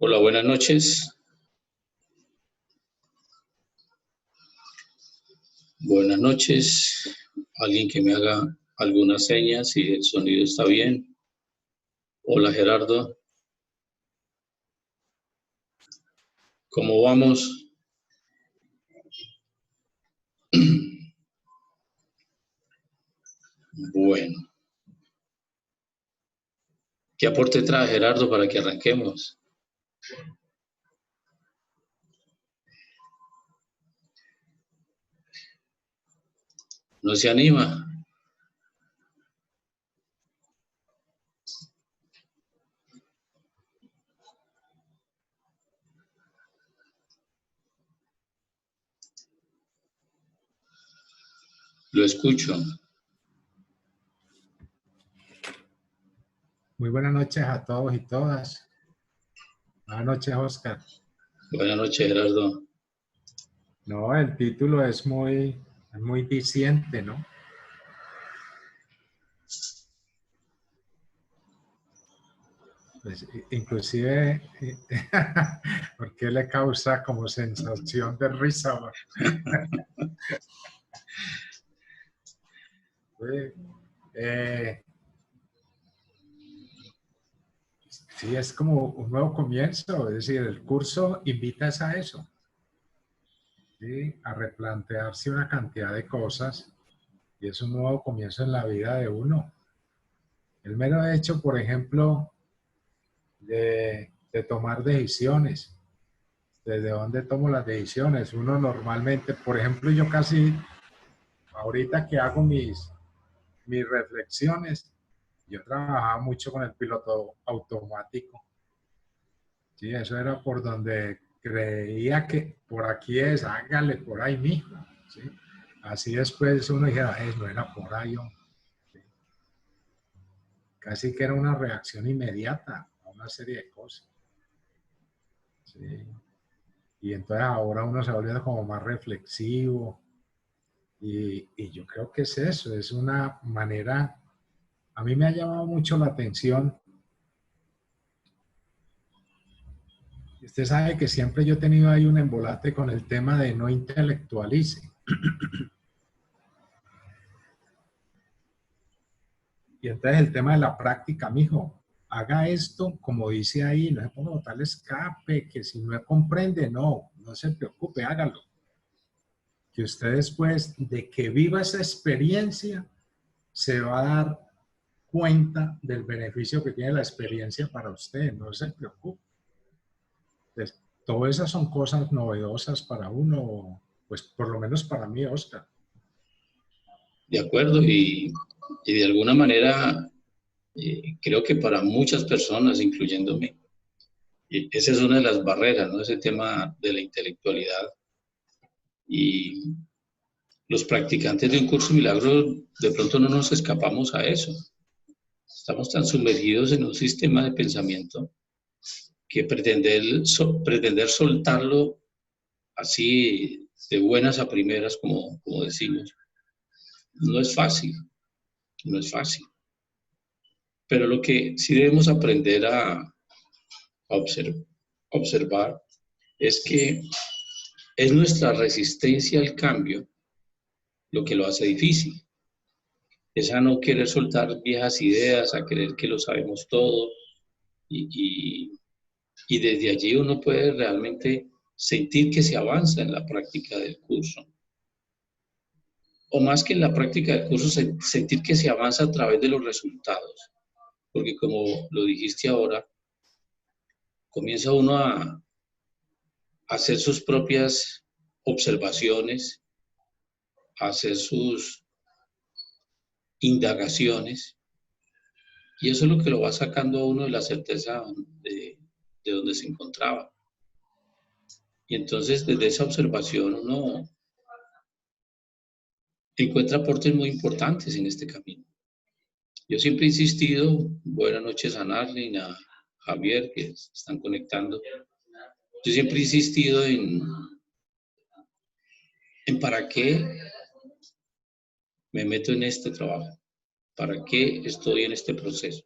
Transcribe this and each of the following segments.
Hola, buenas noches. Buenas noches. Alguien que me haga alguna seña si el sonido está bien. Hola, Gerardo. ¿Cómo vamos? Bueno. ¿Qué aporte trae Gerardo para que arranquemos? ¿No se anima? Lo escucho. Muy buenas noches a todos y todas. Buenas noches, Oscar. Buenas noches, Gerardo. No, el título es muy diciente, ¿no? Pues, inclusive, porque le causa como sensación de risa. Sí, es como un nuevo comienzo, es decir, el curso invita a eso, ¿sí? A replantearse una cantidad de cosas y es un nuevo comienzo en la vida de uno. El mero hecho, por ejemplo, de tomar decisiones. ¿Desde dónde tomo las decisiones? Uno normalmente, por ejemplo, yo casi, ahorita que hago mis reflexiones, yo trabajaba mucho con el piloto automático. Sí, eso era por donde creía que por aquí es, hágale por ahí mismo. ¿Sí? Así después uno dijera, no era por ahí. ¿Sí? Casi que era una reacción inmediata a una serie de cosas. ¿Sí? Y entonces ahora uno se vuelve como más reflexivo. Y yo creo que es eso, es una manera, a mí me ha llamado mucho la atención. Usted sabe que siempre yo he tenido ahí un embolate con el tema de no intelectualice. Y entonces el tema de la práctica, mijo, haga esto como dice ahí, no es por tal escape, que si no comprende, no se preocupe, hágalo. Que usted después de que viva esa experiencia, se va a dar cuenta del beneficio que tiene la experiencia para usted, no se preocupe. Entonces, todas esas son cosas novedosas para uno, pues por lo menos para mí, Oscar. De acuerdo, y de alguna manera creo que para muchas personas, incluyéndome, esa es una de las barreras, ¿no? Ese tema de la intelectualidad. Y los practicantes de un curso milagro de pronto no nos escapamos a eso. Estamos tan sumergidos en un sistema de pensamiento que pretender soltarlo así de buenas a primeras, como decimos, no es fácil, no es fácil. Pero lo que sí debemos aprender a observar es que es nuestra resistencia al cambio lo que lo hace difícil. Es a no querer soltar viejas ideas, a creer que lo sabemos todo, y desde allí uno puede realmente sentir que se avanza en la práctica del curso. O más que en la práctica del curso, sentir que se avanza a través de los resultados. Porque como lo dijiste ahora, comienza uno a hacer sus propias observaciones, a hacer sus indagaciones, y eso es lo que lo va sacando a uno de la certeza de donde se encontraba. Y entonces desde esa observación uno encuentra aportes muy importantes en este camino. Yo siempre he insistido, buenas noches a Narlin, a Javier, que se están conectando. Yo siempre he insistido en para qué me meto en este trabajo, para qué estoy en este proceso.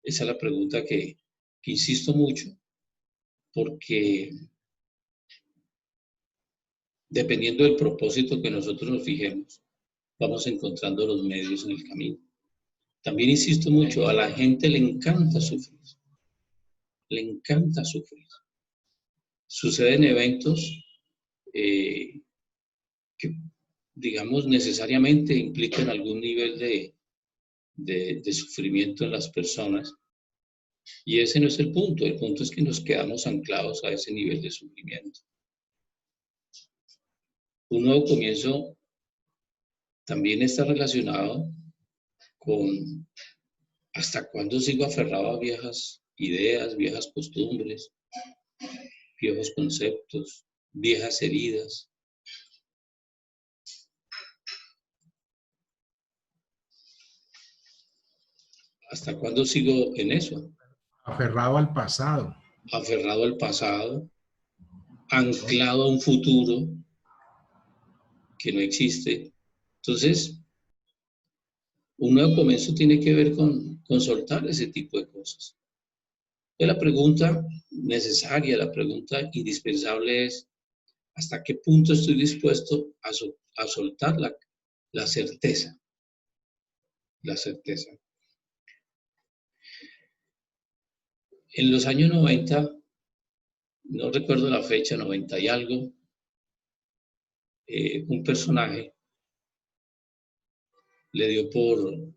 Esa es la pregunta que insisto mucho, porque dependiendo del propósito que nosotros nos fijemos, vamos encontrando los medios en el camino. También insisto mucho, a la gente le encanta sufrir. Le encanta sufrir. Suceden eventos que, digamos, necesariamente implican algún nivel de sufrimiento en las personas. Y ese no es el punto es que nos quedamos anclados a ese nivel de sufrimiento. Un nuevo comienzo también está relacionado con hasta cuándo sigo aferrado a viejas ideas, viejas costumbres, viejos conceptos, viejas heridas. ¿Hasta cuándo sigo en eso? Aferrado al pasado. Aferrado al pasado, anclado a un futuro que no existe. Entonces, un nuevo comienzo tiene que ver con soltar ese tipo de cosas. Entonces, la pregunta necesaria, la pregunta indispensable es, ¿hasta qué punto estoy dispuesto a soltar la certeza? La certeza. En los años 90, no recuerdo la fecha, 90 y algo, un personaje le dio por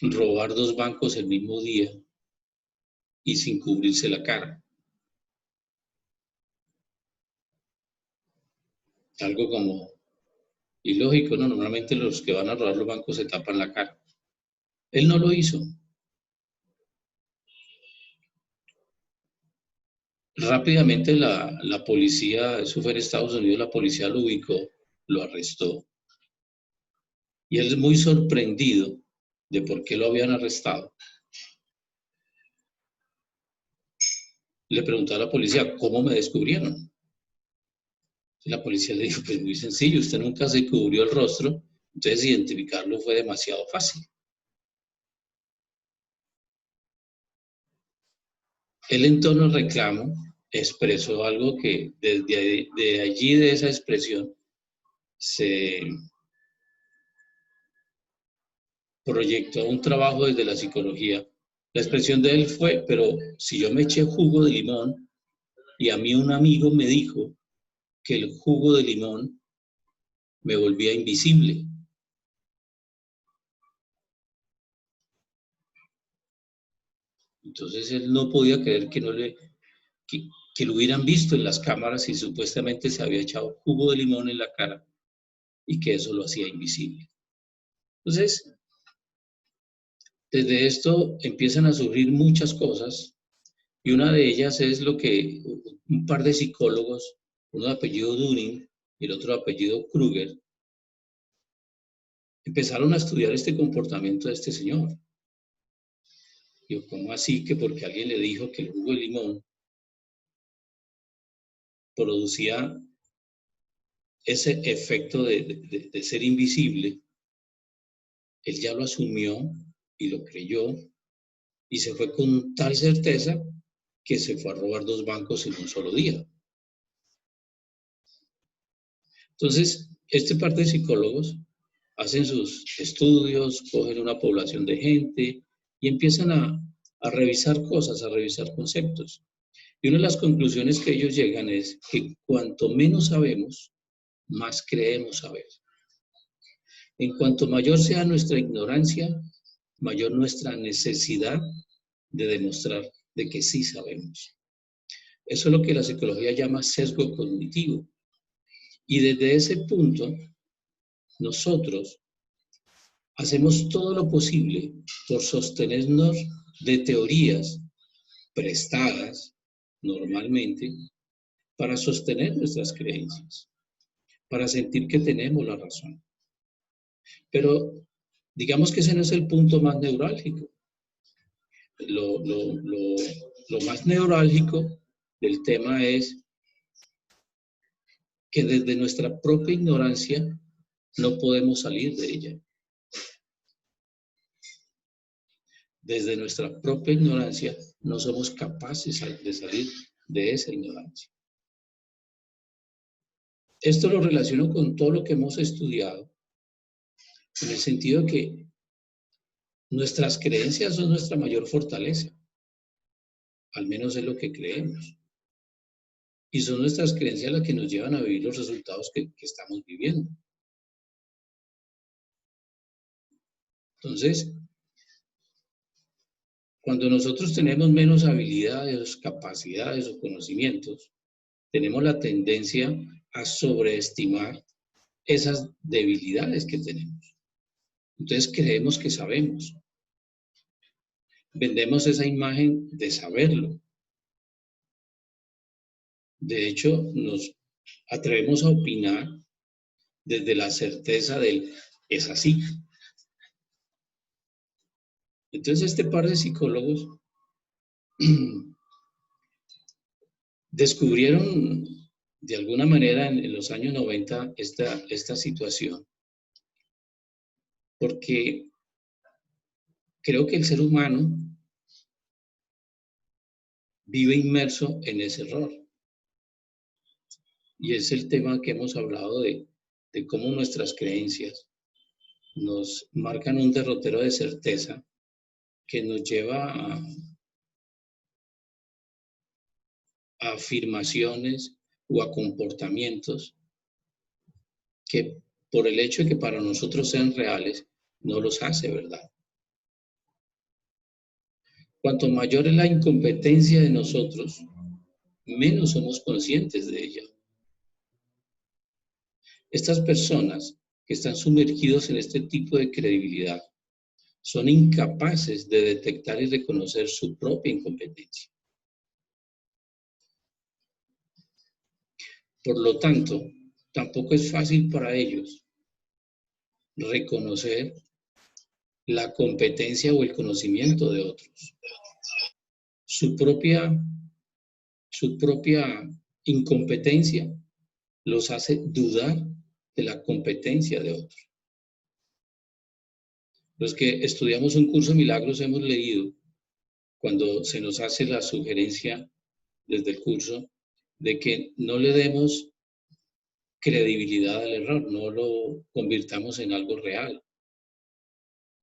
robar 2 bancos el mismo día y sin cubrirse la cara. Algo como ilógico, ¿no? Normalmente los que van a robar los bancos se tapan la cara. Él no lo hizo. Rápidamente la policía, eso fue en Estados Unidos, la policía lo ubicó, lo arrestó. Y él es muy sorprendido de por qué lo habían arrestado. Le preguntó a la policía, ¿cómo me descubrieron? Y la policía le dijo, pues muy sencillo, usted nunca se cubrió el rostro, entonces identificarlo fue demasiado fácil. Él en tono de reclamo expresó algo que de allí, de esa expresión, se proyectó un trabajo desde la psicología. La expresión de él fue, pero si yo me eché jugo de limón y a mí un amigo me dijo que el jugo de limón me volvía invisible. Entonces él no podía creer que que lo hubieran visto en las cámaras y supuestamente se había echado jugo de limón en la cara y que eso lo hacía invisible. Entonces, desde esto empiezan a surgir muchas cosas y una de ellas es lo que un par de psicólogos, uno de apellido Dunning y el otro de apellido Kruger, empezaron a estudiar este comportamiento de este señor. Yo, ¿cómo así que porque alguien le dijo que el jugo de limón producía ese efecto de ser invisible, él ya lo asumió y lo creyó y se fue con tal certeza que se fue a robar 2 bancos en un solo día? Entonces, este par de psicólogos hacen sus estudios, cogen una población de gente y empiezan a revisar cosas, a revisar conceptos. Y una de las conclusiones que ellos llegan es que cuanto menos sabemos, más creemos saber. En cuanto mayor sea nuestra ignorancia, mayor nuestra necesidad de demostrar de que sí sabemos. Eso es lo que la psicología llama sesgo cognitivo. Y desde ese punto, nosotros hacemos todo lo posible por sostenernos de teorías prestadas normalmente para sostener nuestras creencias, para sentir que tenemos la razón. Pero digamos que ese no es el punto más neurálgico. Lo más neurálgico del tema es que desde nuestra propia ignorancia no podemos salir de ella. desde nuestra propia ignorancia no somos capaces de salir de esa ignorancia. Esto lo relaciono con todo lo que hemos estudiado, en el sentido de que nuestras creencias son nuestra mayor fortaleza, al menos es lo que creemos. Y son nuestras creencias las que nos llevan a vivir los resultados que estamos viviendo. Entonces, cuando nosotros tenemos menos habilidades, capacidades o conocimientos, tenemos la tendencia a sobreestimar esas debilidades que tenemos. Entonces creemos que sabemos. Vendemos esa imagen de saberlo. De hecho, nos atrevemos a opinar desde la certeza del es así. Entonces este par de psicólogos descubrieron de alguna manera en los años 90 esta situación, porque creo que el ser humano vive inmerso en ese error. Y es el tema que hemos hablado de cómo nuestras creencias nos marcan un derrotero de certeza que nos lleva a afirmaciones o a comportamientos que por el hecho de que para nosotros sean reales, no los hace verdad. Cuanto mayor es la incompetencia de nosotros, menos somos conscientes de ella. Estas personas que están sumergidos en este tipo de credibilidad son incapaces de detectar y reconocer su propia incompetencia. Por lo tanto, tampoco es fácil para ellos reconocer la competencia o el conocimiento de otros. Su propia incompetencia los hace dudar de la competencia de otros. Los que estudiamos un curso de milagros hemos leído, cuando se nos hace la sugerencia desde el curso, de que no le demos credibilidad al error, no lo convirtamos en algo real.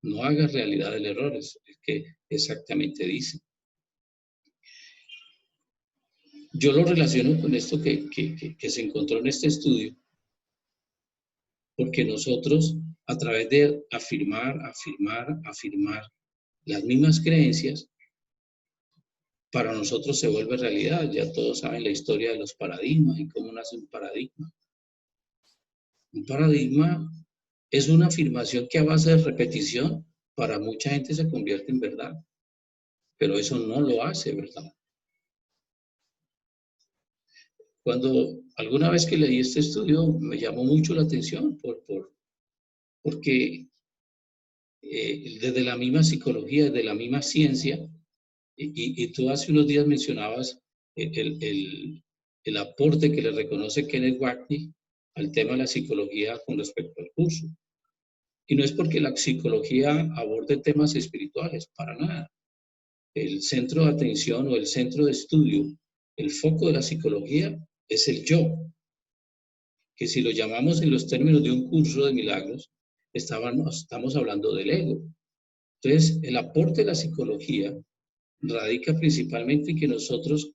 No hagas realidad el error, es que exactamente dice. Yo lo relaciono con esto que se encontró en este estudio, porque nosotros, a través de afirmar las mismas creencias, para nosotros se vuelve realidad. Ya todos saben la historia de los paradigmas y cómo nace un paradigma. Un paradigma es una afirmación que a base de repetición, para mucha gente se convierte en verdad, pero eso no lo hace verdad. Cuando alguna vez que leí este estudio me llamó mucho la atención porque desde la misma psicología, desde la misma ciencia, y tú hace unos días mencionabas el aporte que le reconoce Kenneth Wapnick al tema de la psicología con respecto al curso. Y no es porque la psicología aborde temas espirituales, para nada. El centro de atención o el centro de estudio, el foco de la psicología es el yo, que si lo llamamos en los términos de un curso de milagros, estamos hablando del ego. Entonces, el aporte de la psicología radica principalmente en que nosotros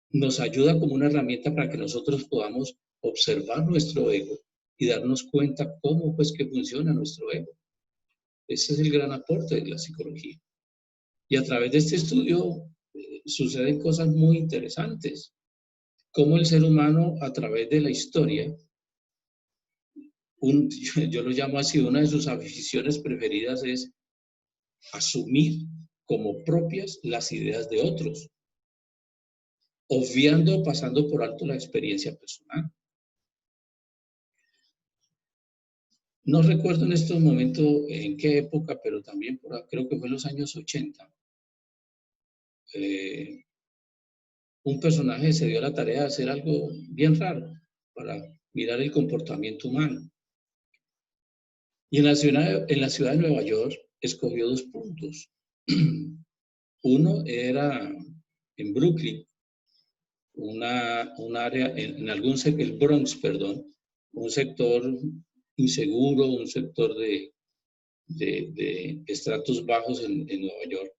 nos ayuda como una herramienta para que nosotros podamos observar nuestro ego y darnos cuenta cómo pues que funciona nuestro ego. Ese es el gran aporte de la psicología. Y a través de este estudio suceden cosas muy interesantes. Cómo el ser humano, a través de la historia, yo lo llamo así, una de sus aficiones preferidas es asumir como propias las ideas de otros, obviando o pasando por alto la experiencia personal. No recuerdo en estos momentos en qué época, pero también creo que fue en los años 80. Un personaje se dio la tarea de hacer algo bien raro para mirar el comportamiento humano. Y en la ciudad de Nueva York escogió 2 puntos. Uno era en Brooklyn, un área, en algún sector, el Bronx, perdón, un sector inseguro, un sector de estratos bajos en Nueva York.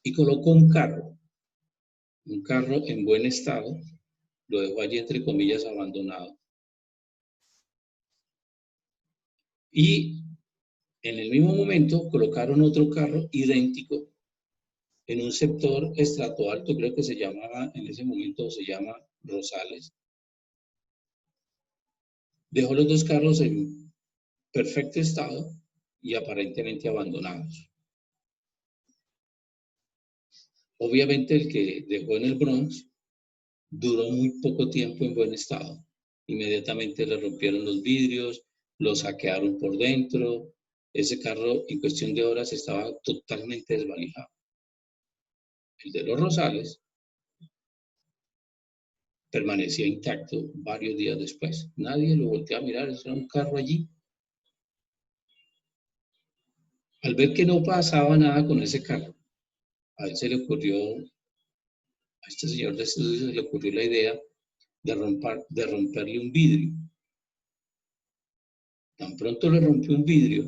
Y colocó un carro en buen estado, lo dejó allí entre comillas abandonado. Y en el mismo momento colocaron otro carro idéntico en un sector estrato alto, creo que se llamaba, en ese momento se llama Rosales. Dejó los dos carros en perfecto estado y aparentemente abandonados. Obviamente el que dejó en el Bronx duró muy poco tiempo en buen estado. Inmediatamente le rompieron los vidrios, lo saquearon por dentro. Ese carro en cuestión de horas estaba totalmente desvalijado. El de los Rosales permanecía intacto varios días después. Nadie lo volteó a mirar, eso era un carro allí. Al ver que no pasaba nada con ese carro, a él se le ocurrió, a este señor de estudios se le ocurrió la idea de romperle un vidrio. Tan pronto le rompió un vidrio,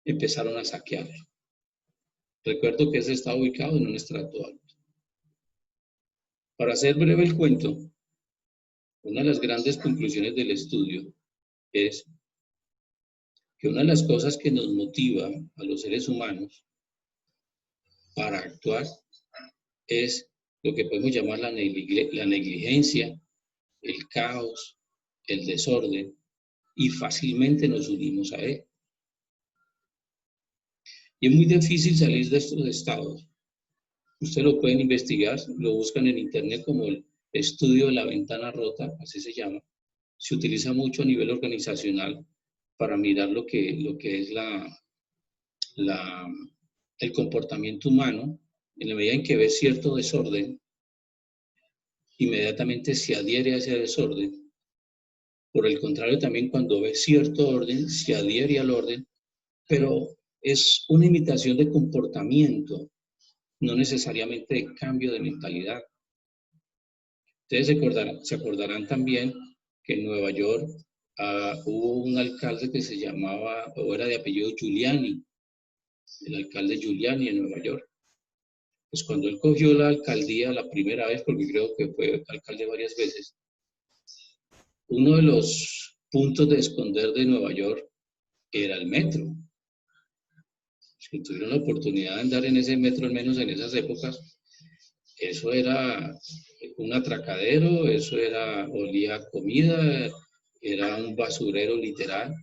empezaron a saquearlo. Recuerdo que ese está ubicado en un estrato alto. Para hacer breve el cuento, una de las grandes conclusiones del estudio es que una de las cosas que nos motiva a los seres humanos para actuar es lo que podemos llamar la negligencia, el caos, el desorden, y fácilmente nos unimos a él. Y es muy difícil salir de estos estados. Ustedes lo pueden investigar, lo buscan en internet como el estudio de la ventana rota, así se llama. Se utiliza mucho a nivel organizacional para mirar lo que es el comportamiento humano. En la medida en que ve cierto desorden, inmediatamente se adhiere a ese desorden. Por el contrario, también cuando ve cierto orden, se adhiere al orden, pero es una imitación de comportamiento, no necesariamente de cambio de mentalidad. Ustedes se acordarán también que en Nueva York hubo un alcalde que se llamaba, o era de apellido Giuliani, el alcalde Giuliani en Nueva York. Pues cuando él cogió la alcaldía la primera vez, porque creo que fue alcalde varias veces, uno de los puntos de esconder de Nueva York era el metro. Si tuvieron la oportunidad de andar en ese metro, al menos en esas épocas, eso era un atracadero, olía a comida, era un basurero literal.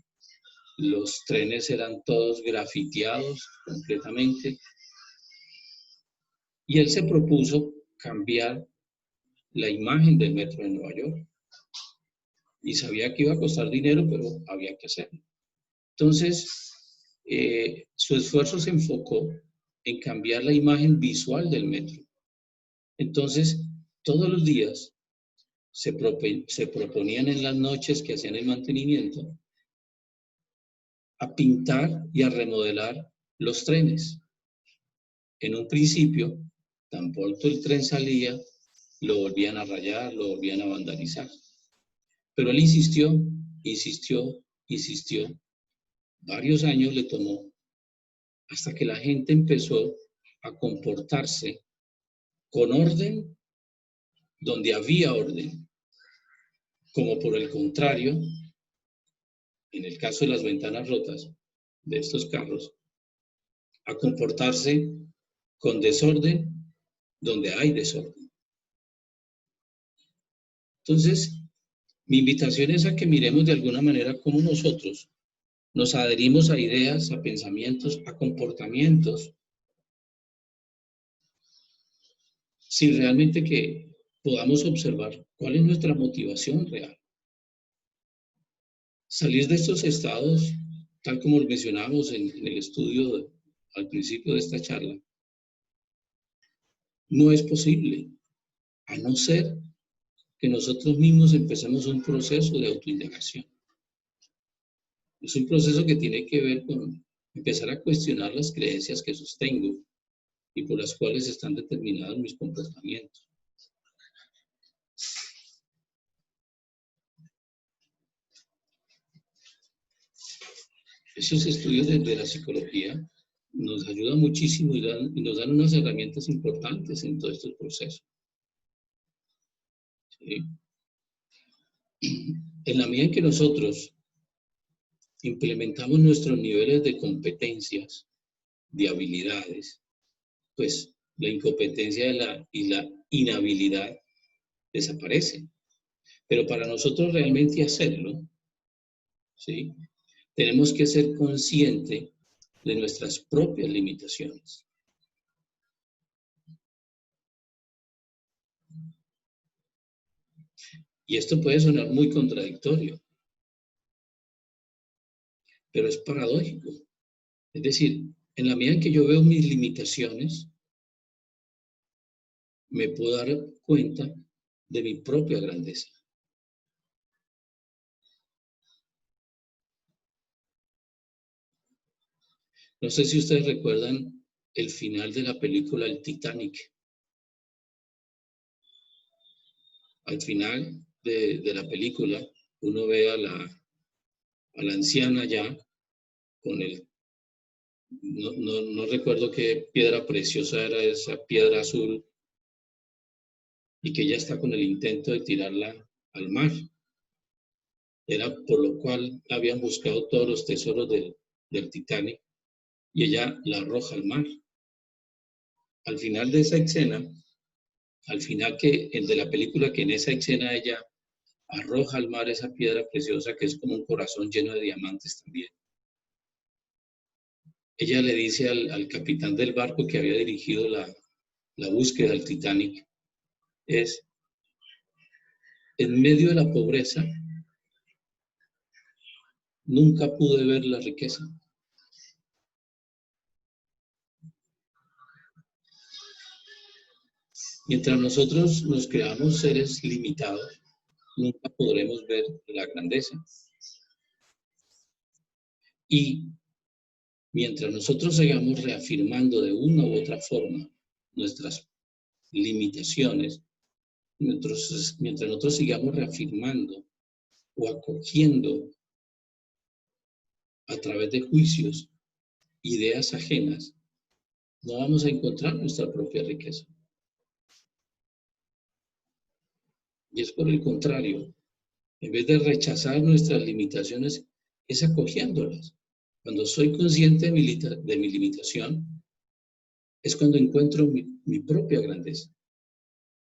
Los trenes eran todos grafiteados completamente. Y él se propuso cambiar la imagen del metro de Nueva York. Y sabía que iba a costar dinero, pero había que hacerlo. Entonces, su esfuerzo se enfocó en cambiar la imagen visual del metro. Entonces, todos los días se proponían en las noches que hacían el mantenimiento a pintar y a remodelar los trenes. En un principio, tan pronto el tren salía, lo volvían a rayar, lo volvían a vandalizar. Pero él insistió. Varios años le tomó hasta que la gente empezó a comportarse con orden donde había orden. Como por el contrario, en el caso de las ventanas rotas de estos carros, a comportarse con desorden donde hay desorden. Entonces, mi invitación es a que miremos de alguna manera cómo nosotros nos adherimos a ideas, a pensamientos, a comportamientos, sin realmente que podamos observar cuál es nuestra motivación real. Salir de estos estados, tal como lo mencionamos en el estudio al principio de esta charla, no es posible, a no ser que nosotros mismos empecemos un proceso de autoindagación. Es un proceso que tiene que ver con empezar a cuestionar las creencias que sostengo y por las cuales están determinados mis comportamientos. Esos estudios de la psicología nos ayudan muchísimo y nos dan unas herramientas importantes en todos estos procesos. ¿Sí? En la medida en que nosotros implementamos nuestros niveles de competencias, de habilidades, pues la incompetencia y la inhabilidad desaparece. Pero para nosotros realmente hacerlo, ¿sí? Tenemos que ser conscientes de nuestras propias limitaciones. Y esto puede sonar muy contradictorio, pero es paradójico. Es decir, en la medida en que yo veo mis limitaciones, me puedo dar cuenta de mi propia grandeza. No sé si ustedes recuerdan el final de la película El Titanic. Al final de la película, uno ve a la anciana ya con el... No recuerdo qué piedra preciosa era esa piedra azul, y que ella está con el intento de tirarla al mar. Era por lo cual habían buscado todos los tesoros del Titanic, y ella la arroja al mar. Al final de esa escena, al final el de la película, que en esa escena ella arroja al mar esa piedra preciosa que es como un corazón lleno de diamantes también. Ella le dice al capitán del barco que había dirigido la búsqueda del Titanic, en medio de la pobreza, nunca pude ver la riqueza. Mientras nosotros nos creamos seres limitados, nunca podremos ver la grandeza. Y mientras nosotros sigamos reafirmando de una u otra forma nuestras limitaciones, mientras nosotros sigamos reafirmando o acogiendo a través de juicios ideas ajenas, no vamos a encontrar nuestra propia riqueza. Y es por el contrario, en vez de rechazar nuestras limitaciones, es acogiéndolas. Cuando soy consciente de mi limitación, es cuando encuentro mi propia grandeza.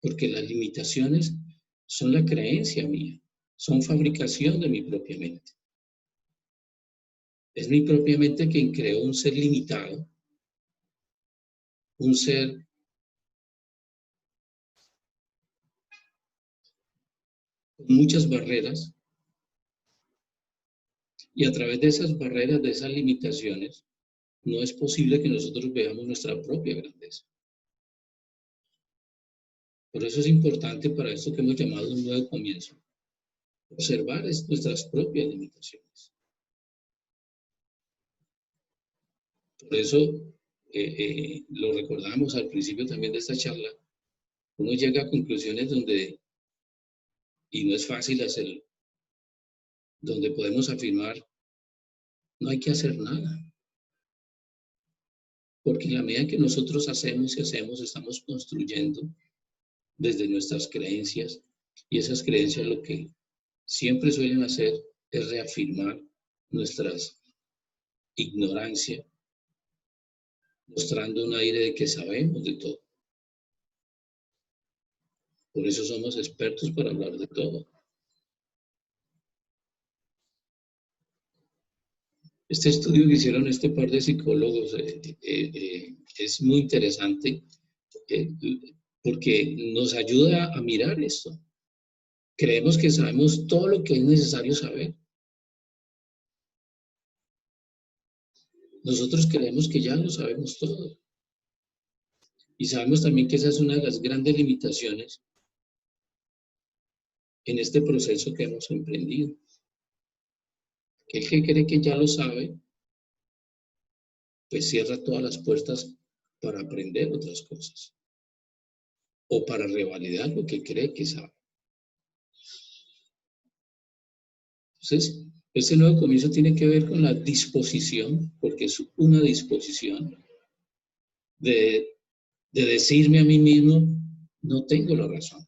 Porque las limitaciones son la creencia mía, son fabricación de mi propia mente. Es mi propia mente quien creó un ser limitado, un ser con muchas barreras, y a través de esas barreras, de esas limitaciones, no es posible que nosotros veamos nuestra propia grandeza. Por eso es importante para esto que hemos llamado un nuevo comienzo, observar nuestras propias limitaciones. Por eso lo recordamos al principio también de esta charla, uno llega a conclusiones y no es fácil hacerlo, donde podemos afirmar, no hay que hacer nada. Porque en la medida que nosotros hacemos y hacemos, estamos construyendo desde nuestras creencias, y esas creencias lo que siempre suelen hacer es reafirmar nuestra ignorancia, mostrando un aire de que sabemos de todo. Por eso somos expertos para hablar de todo. Este estudio que hicieron este par de psicólogos es muy interesante porque nos ayuda a mirar esto. Creemos que sabemos todo lo que es necesario saber. Nosotros creemos que ya lo sabemos todo. Y sabemos también que esa es una de las grandes limitaciones en este proceso que hemos emprendido. Que el que cree que ya lo sabe, pues cierra todas las puertas para aprender otras cosas o para revalidar lo que cree que sabe. Entonces, este nuevo comienzo tiene que ver con la disposición, porque es una disposición de decirme a mí mismo, no tengo la razón.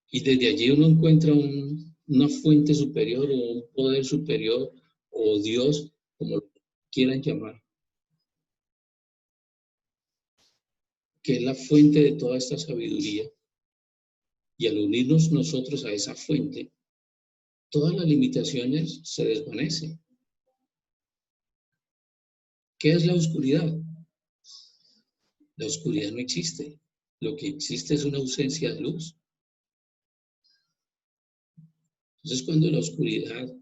Y desde allí uno encuentra una fuente superior o un poder superior o Dios, como lo quieran llamar, que es la fuente de toda esta sabiduría. Y al unirnos nosotros a esa fuente, todas las limitaciones se desvanecen. ¿Qué es la oscuridad? La oscuridad no existe. Lo que existe es una ausencia de luz. Entonces, cuando la oscuridad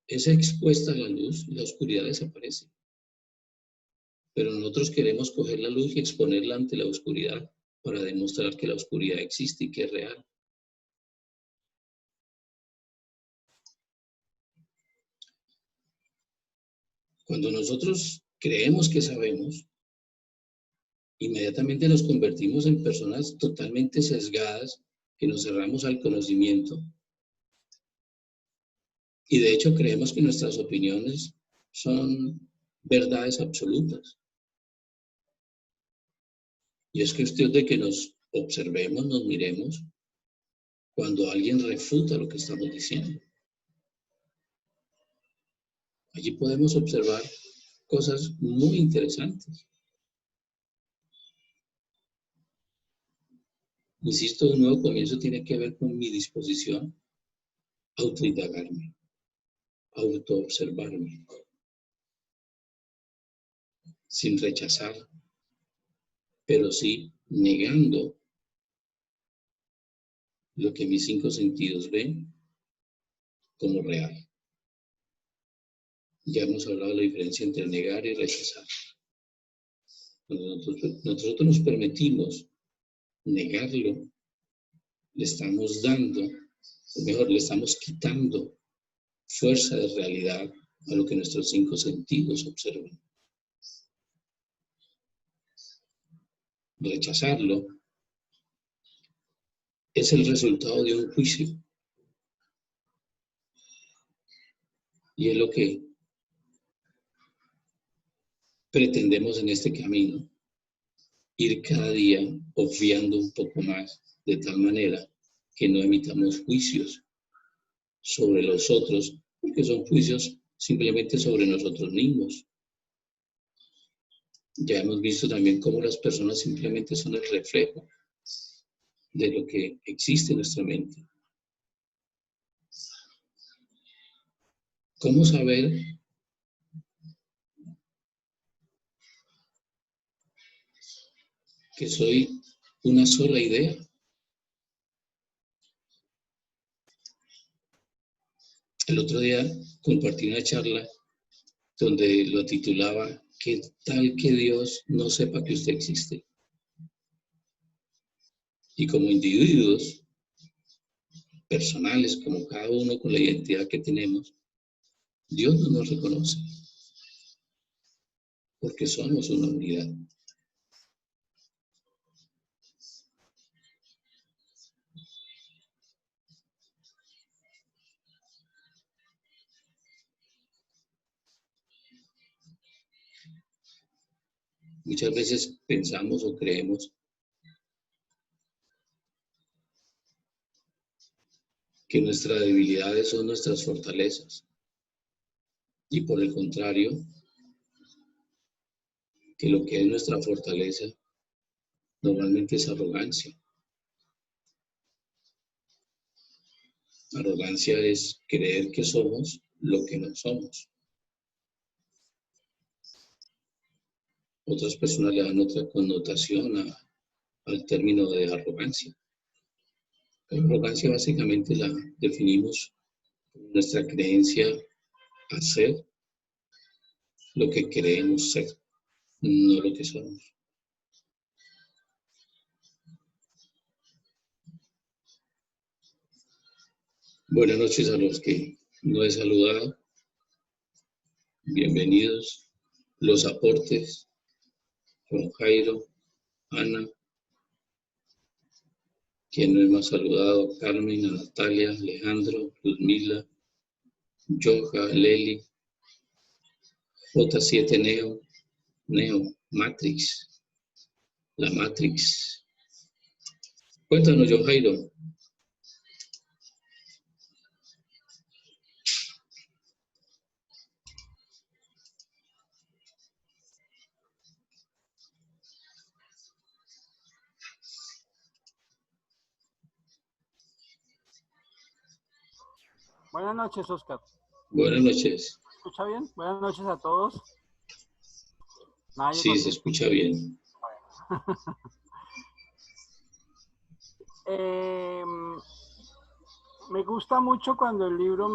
es expuesta a la luz, la oscuridad desaparece. Pero nosotros queremos coger la luz y exponerla ante la oscuridad para demostrar que la oscuridad existe y que es real. Cuando nosotros creemos que sabemos, inmediatamente nos convertimos en personas totalmente sesgadas, que nos cerramos al conocimiento. Y de hecho creemos que nuestras opiniones son verdades absolutas. Y es cuestión de que nos observemos, nos miremos, cuando alguien refuta lo que estamos diciendo. Allí podemos observar cosas muy interesantes. Insisto, un nuevo comienzo tiene que ver con mi disposición a autoindagarme, a autoobservarme, sin rechazar, pero sí negando lo que mis 5 sentidos ven como real. Ya hemos hablado de la diferencia entre negar y rechazar. Cuando nosotros nos permitimos negarlo, le estamos dando, o mejor, le estamos quitando fuerza de realidad a lo que nuestros 5 sentidos observan. Rechazarlo es el resultado de un juicio. Y es lo que pretendemos en este camino, ir cada día obviando un poco más, de tal manera que no emitamos juicios sobre los otros, porque son juicios simplemente sobre nosotros mismos. Ya hemos visto también cómo las personas simplemente son el reflejo de lo que existe en nuestra mente. ¿Cómo saber que soy una sola idea? El otro día compartí una charla donde lo titulaba ¿Qué tal que Dios no sepa que usted existe? Y como individuos personales, como cada uno con la identidad que tenemos, Dios no nos reconoce, porque somos una unidad. Muchas veces pensamos o creemos que nuestras debilidades son nuestras fortalezas. Y por el contrario, que lo que es nuestra fortaleza normalmente es arrogancia. Arrogancia es creer que somos lo que no somos. Otras personas le dan otra connotación al término de arrogancia. La arrogancia básicamente la definimos como nuestra creencia a ser lo que creemos ser, no lo que somos. Buenas noches a los que no he saludado. Bienvenidos. Los aportes, Juan Jairo, Ana, quien no hemos saludado, Carmen, Natalia, Alejandro, Luzmila, Yoga, Leli, J7 Neo, Matrix, la Matrix. Cuéntanos, John Jairo. Buenas noches, Oscar. Buenas noches. ¿Me escucha bien? Buenas noches a todos. Nadie Sí, se escucha bien. Me gusta mucho cuando el libro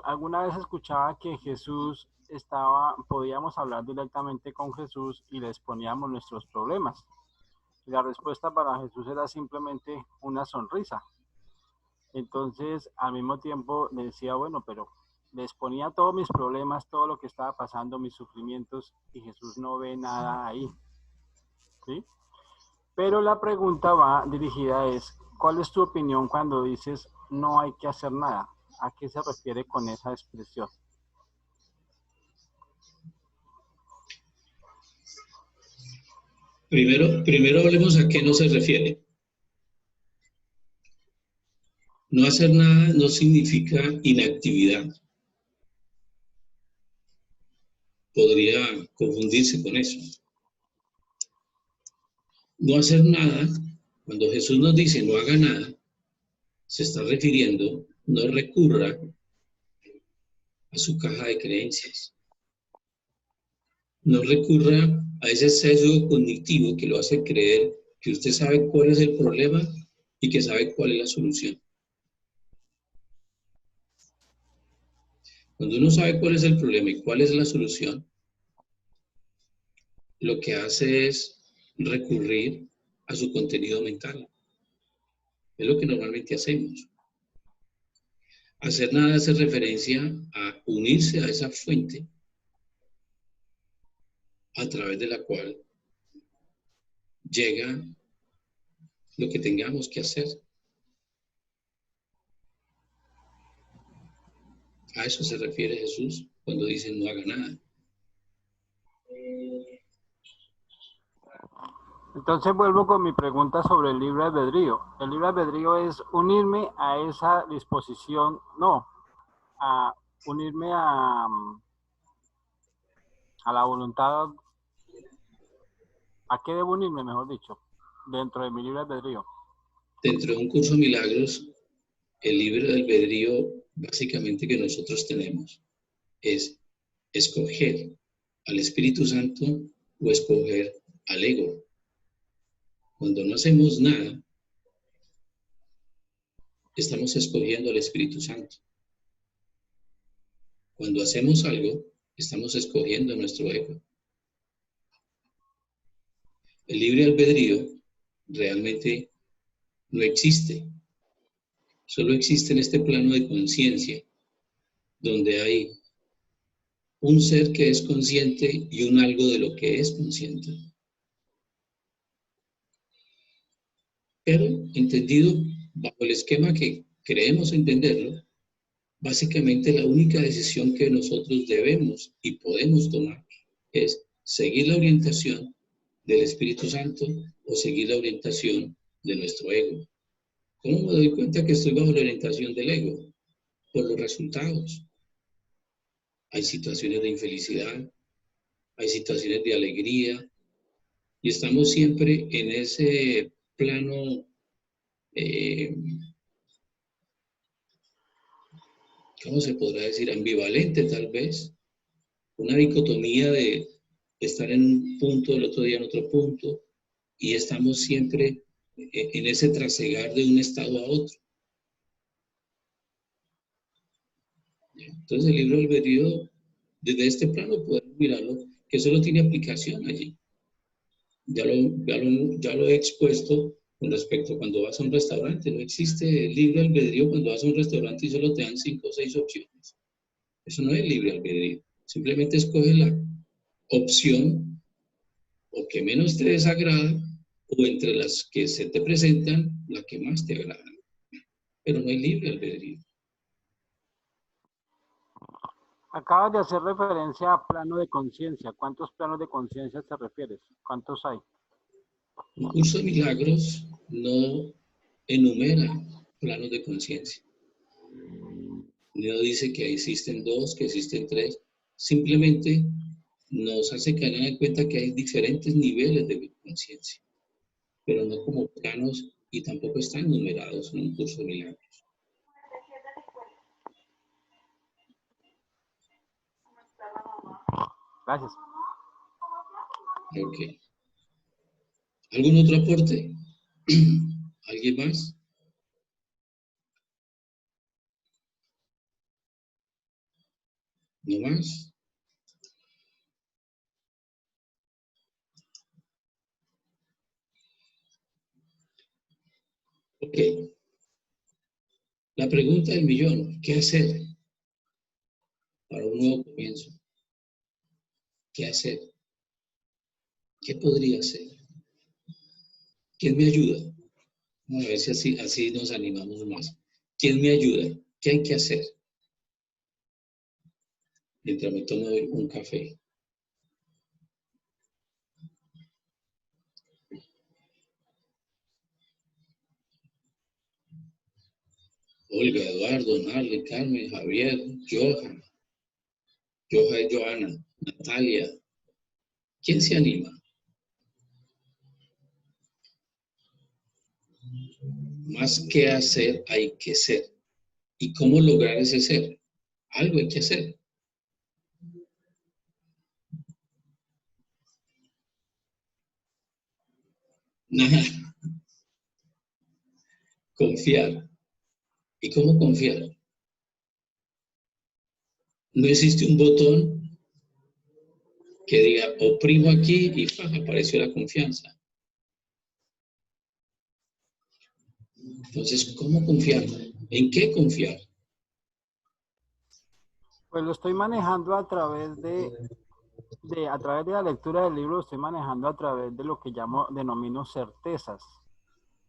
alguna vez escuchaba que Jesús podíamos hablar directamente con Jesús y le exponíamos nuestros problemas. Y la respuesta para Jesús era simplemente una sonrisa. Entonces, al mismo tiempo le decía, bueno, pero le exponía todos mis problemas, todo lo que estaba pasando, mis sufrimientos, y Jesús no ve nada ahí. ¿Sí? Pero la pregunta va dirigida es, ¿cuál es tu opinión cuando dices no hay que hacer nada? ¿A qué se refiere con esa expresión? Primero hablemos a qué no se refiere. No hacer nada no significa inactividad. Podría confundirse con eso. No hacer nada, cuando Jesús nos dice no haga nada, se está refiriendo, no recurra a su caja de creencias. No recurra a ese sesgo cognitivo que lo hace creer que usted sabe cuál es el problema y que sabe cuál es la solución. Cuando uno sabe cuál es el problema y cuál es la solución, lo que hace es recurrir a su contenido mental. Es lo que normalmente hacemos. Hacer nada hace referencia a unirse a esa fuente a través de la cual llega lo que tengamos que hacer. A eso se refiere Jesús cuando dice no haga nada. Entonces vuelvo con mi pregunta sobre el libre albedrío. El libre albedrío es unirme a esa disposición, unirme a la voluntad. ¿A qué debo unirme, mejor dicho, dentro de mi libre albedrío? Dentro de un curso de milagros, el libre albedrío básicamente que nosotros tenemos es escoger al Espíritu Santo o escoger al ego. Cuando no hacemos nada, estamos escogiendo al Espíritu Santo. Cuando hacemos algo, estamos escogiendo a nuestro ego. El libre albedrío realmente no existe. Solo existe en este plano de conciencia, donde hay un ser que es consciente y un algo de lo que es consciente. Pero entendido bajo el esquema que creemos entenderlo, básicamente la única decisión que nosotros debemos y podemos tomar es seguir la orientación del Espíritu Santo o seguir la orientación de nuestro ego. ¿Cómo me doy cuenta que estoy bajo la orientación del ego? Por los resultados. Hay situaciones de infelicidad, hay situaciones de alegría, y estamos siempre en ese plano, ¿cómo se podrá decir? Ambivalente tal vez, una dicotomía de estar en un punto, el otro día en otro punto, y estamos siempre en ese trasegar de un estado a otro. Entonces el libro albedrío, desde este plano podemos mirarlo, que solo tiene aplicación allí. Ya lo he expuesto con respecto a cuando vas a un restaurante. No existe libre albedrío cuando vas a un restaurante y solo te dan 5 o 6 opciones. Eso no es libre albedrío. Simplemente escoge la opción o que menos te desagrada o entre las que se te presentan, la que más te agrada. Pero no hay libre albedrío. Acabas de hacer referencia a plano de conciencia. ¿Cuántos planos de conciencia te refieres? ¿Cuántos hay? Un curso de milagros no enumera planos de conciencia. No dice que existen 2, que existen 3. Simplemente nos hace caer en cuenta que hay diferentes niveles de conciencia, pero no como planos y tampoco están numerados en un curso de milagros. Gracias. Ok. ¿Algún otro aporte? ¿Alguien más? ¿No más? Ok. La pregunta del millón, ¿qué hacer para un nuevo comienzo? ¿Qué hacer? ¿Qué podría hacer? ¿Quién me ayuda? A ver si así nos animamos más. ¿Quién me ayuda? ¿Qué hay que hacer? Mientras me tomo un café. Olga, Eduardo, Narly, Carmen, Javier, Johan, Johanna, Natalia. ¿Quién se anima? Más que hacer, hay que ser. ¿Y cómo lograr ese ser? Algo hay que hacer. Nada. Confiar. ¿Y cómo confiar? No existe un botón que diga oprimo aquí y apareció la confianza. Entonces, ¿cómo confiar? ¿En qué confiar? Pues lo estoy manejando a través de la lectura del libro, lo estoy manejando a través de lo que denomino certezas.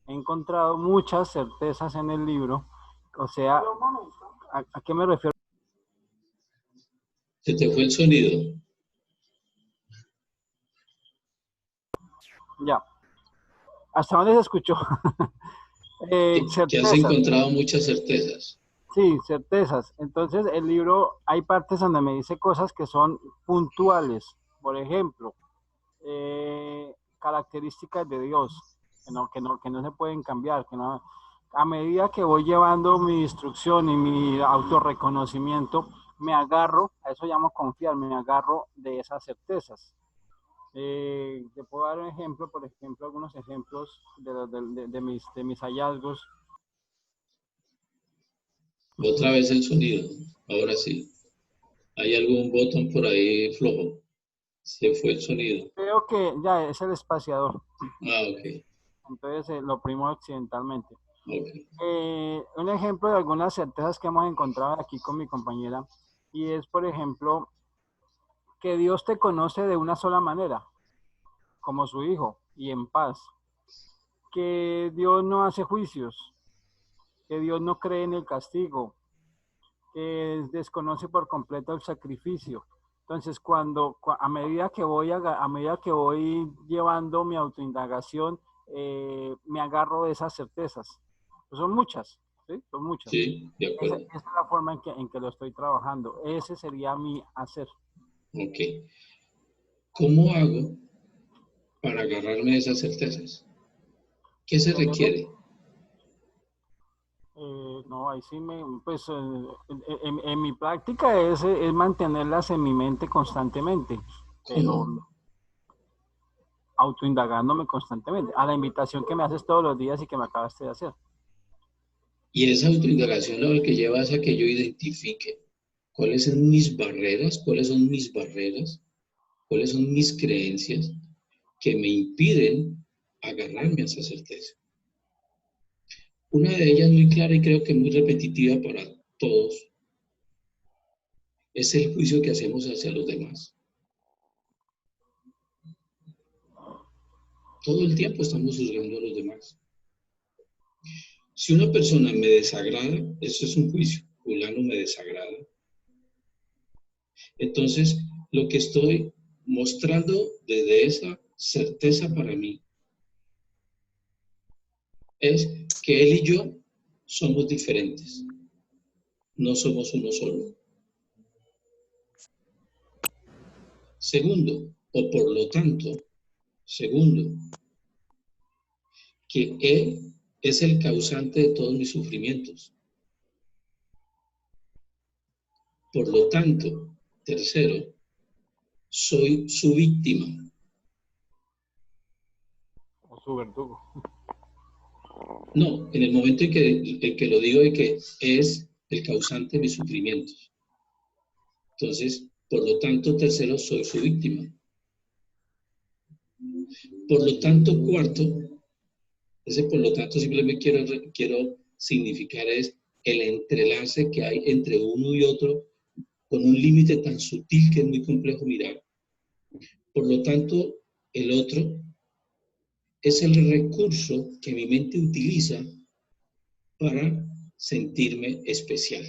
He encontrado muchas certezas en el libro. O sea, ¿a qué me refiero? Se te fue el sonido. Ya. ¿Hasta dónde se escuchó? Que has encontrado muchas certezas. Sí, certezas. Entonces, el libro, hay partes donde me dice cosas que son puntuales. Por ejemplo, características de Dios, que no se pueden cambiar, que no, a medida que voy llevando mi instrucción y mi autorreconocimiento, me agarro, a eso llamo confiar, me agarro de esas certezas. Te puedo dar un ejemplo, por ejemplo, algunos ejemplos de mis hallazgos. Otra vez el sonido, ahora sí. ¿Hay algún botón por ahí flojo? Se fue el sonido. Creo que ya es el espaciador. Ah, ok. Entonces lo oprimo accidentalmente. Okay. Un ejemplo de algunas certezas que hemos encontrado aquí con mi compañera, y es, por ejemplo, que Dios te conoce de una sola manera, como su Hijo, y en paz. Que Dios no hace juicios, que Dios no cree en el castigo, que desconoce por completo el sacrificio. Entonces, a medida que voy llevando mi autoindagación, me agarro de esas certezas. Pues son muchas, ¿sí? Son muchas. Sí, de acuerdo. Esa es la forma en que lo estoy trabajando. Ese sería mi hacer. Ok. ¿Cómo hago para agarrarme de esas certezas? ¿Qué se requiere? No, ahí sí pues en mi práctica es mantenerlas en mi mente constantemente, pero autoindagándome constantemente, a la invitación que me haces todos los días y que me acabaste de hacer. Y esa autoindagación lo que lleva es a que yo identifique cuáles son mis barreras, cuáles son mis creencias que me impiden agarrarme a esa certeza. Una de ellas muy clara y creo que muy repetitiva para todos es el juicio que hacemos hacia los demás. Todo el tiempo estamos juzgando a los demás. Si una persona me desagrada, eso es un juicio. Fulano me desagrada. Entonces, lo que estoy mostrando desde esa certeza para mí es que él y yo somos diferentes. No somos uno solo. Segundo, o por lo tanto, segundo, que él es el causante de todos mis sufrimientos. Por lo tanto, tercero, soy su víctima. O su verdugo. No, en el momento en que lo digo de que es el causante de mis sufrimientos. Entonces, por lo tanto, tercero, soy su víctima. Por lo tanto, cuarto, ese por lo tanto simplemente quiero significar es el entrelace que hay entre uno y otro con un límite tan sutil que es muy complejo mirar. Por lo tanto, el otro es el recurso que mi mente utiliza para sentirme especial.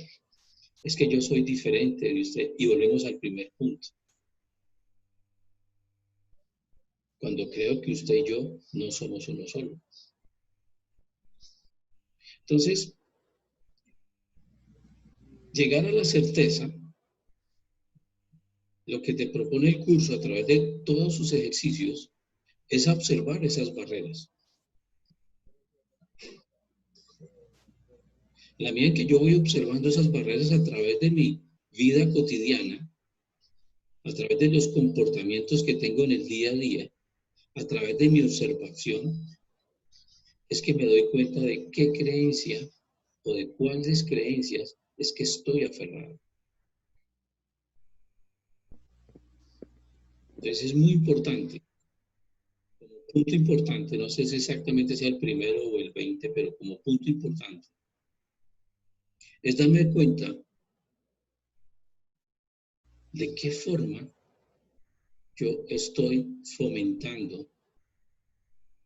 Es que yo soy diferente de usted. Y volvemos al primer punto. Cuando creo que usted y yo no somos uno solo. Entonces, llegar a la certeza, lo que te propone el curso a través de todos sus ejercicios, es observar esas barreras. La medida que yo voy observando esas barreras a través de mi vida cotidiana, a través de los comportamientos que tengo en el día a día, a través de mi observación, es que me doy cuenta de qué creencia o de cuáles creencias es que estoy aferrado. Entonces es muy importante, como punto importante, no sé si exactamente sea el primero o el 20, pero como punto importante, es darme cuenta de qué forma yo estoy fomentando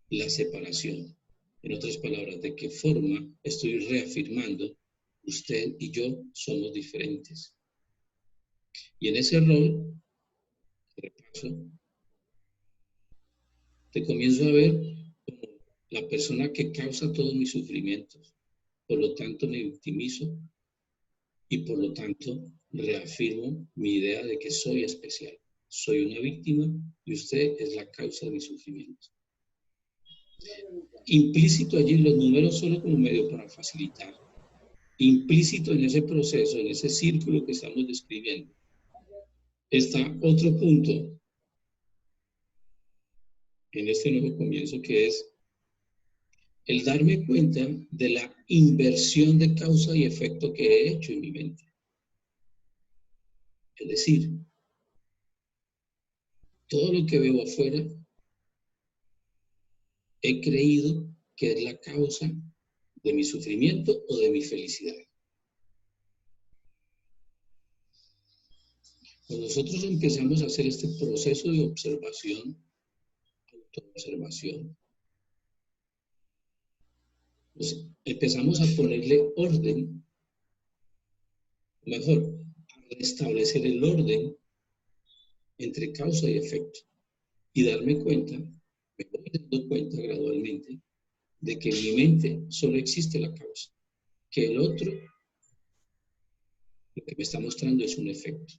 la separación. En otras palabras, de qué forma estoy reafirmando usted y yo somos diferentes. Y en ese rol, repaso, te comienzo a ver como la persona que causa todos mis sufrimientos. Por lo tanto, me victimizo y por lo tanto reafirmo mi idea de que soy especial. Soy una víctima y usted es la causa de mi sufrimiento. Implícito allí los números solo como medio para facilitar. Implícito en ese proceso, en ese círculo que estamos describiendo, está otro punto en este nuevo comienzo que es el darme cuenta de la inversión de causa y efecto que he hecho en mi mente. Es decir, todo lo que veo afuera he creído que es la causa de mi sufrimiento o de mi felicidad. Cuando nosotros empezamos a hacer este proceso de observación, autoobservación, pues empezamos a ponerle orden, mejor, a restablecer el orden entre causa y efecto y darme cuenta, me voy dando cuenta gradualmente de que en mi mente solo existe la causa, que el otro lo que me está mostrando es un efecto.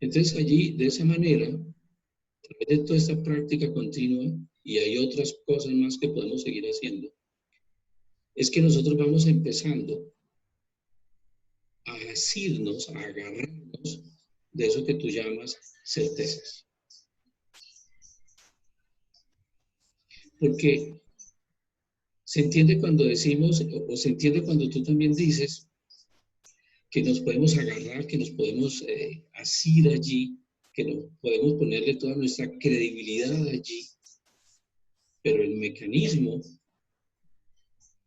Entonces allí, de esa manera, a través de toda esta práctica continua, y hay otras cosas más que podemos seguir haciendo, es que nosotros vamos empezando a asirnos, a agarrarnos de eso que tú llamas certezas. Porque se entiende cuando decimos, o se entiende cuando tú también dices, que nos podemos agarrar, que nos podemos asir allí, que nos podemos ponerle toda nuestra credibilidad allí. Pero el mecanismo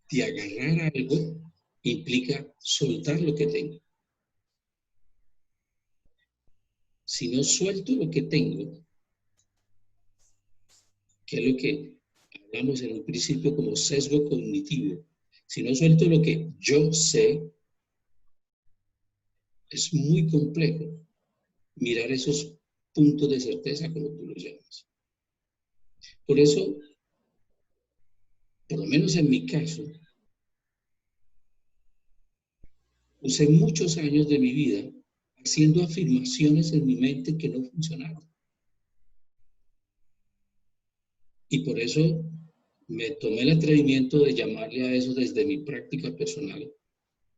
de agarrar algo implica soltar lo que tengo. Si no suelto lo que tengo, que es lo que hablamos en un principio como sesgo cognitivo, si no suelto lo que yo sé, es muy complejo mirar esos puntos de certeza, como tú los llamas. Por eso, por lo menos en mi caso, usé muchos años de mi vida haciendo afirmaciones en mi mente que no funcionaron. Y por eso me tomé el atrevimiento de llamarle a eso desde mi práctica personal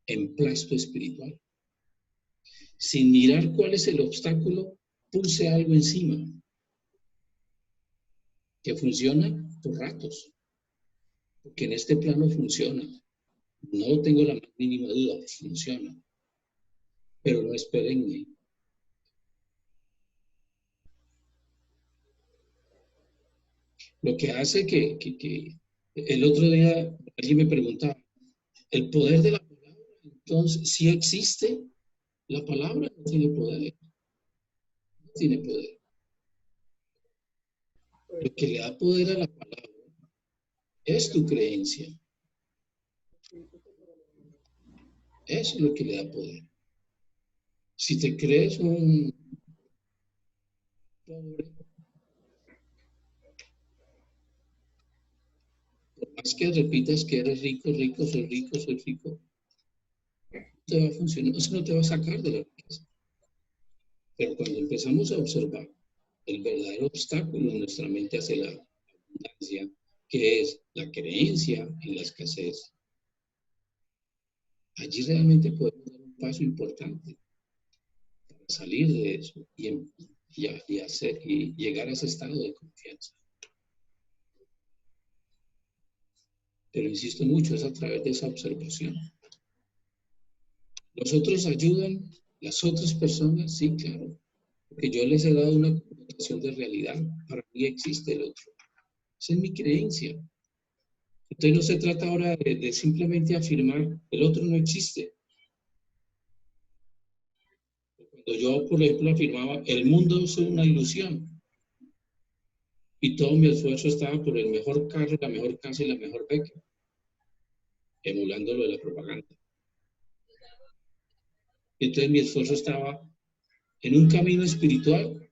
emplasto espiritual. Sin mirar cuál es el obstáculo, puse algo encima que funciona por ratos, porque en este plano funciona. No tengo la más mínima duda, funciona, pero no es perenne. Lo que hace que el otro día alguien me preguntaba, ¿el poder de la palabra? Entonces, si existe, la palabra no tiene poder. No tiene poder. Lo que le da poder a la palabra es tu creencia. Eso es lo que le da poder. Si te crees un pobre, por más que repitas que eres rico, rico, soy rico, soy rico, no te va a funcionar, eso no te va a sacar de la riqueza. Pero cuando empezamos a observar el verdadero obstáculo en nuestra mente hacia la abundancia, que es la creencia en la escasez, allí realmente podemos dar un paso importante para salir de eso y llegar a ese estado de confianza. Pero insisto mucho, es a través de esa observación. ¿Los otros ayudan? ¿Las otras personas? Sí, claro. Porque yo les he dado una connotación de realidad. Para mí existe el otro. Esa es mi creencia. Entonces no se trata ahora de simplemente afirmar el otro no existe. Cuando yo, por ejemplo, afirmaba el mundo es una ilusión y todo mi esfuerzo estaba por el mejor carro, la mejor casa y la mejor beca, emulando lo de la propaganda. Entonces mi esfuerzo estaba en un camino espiritual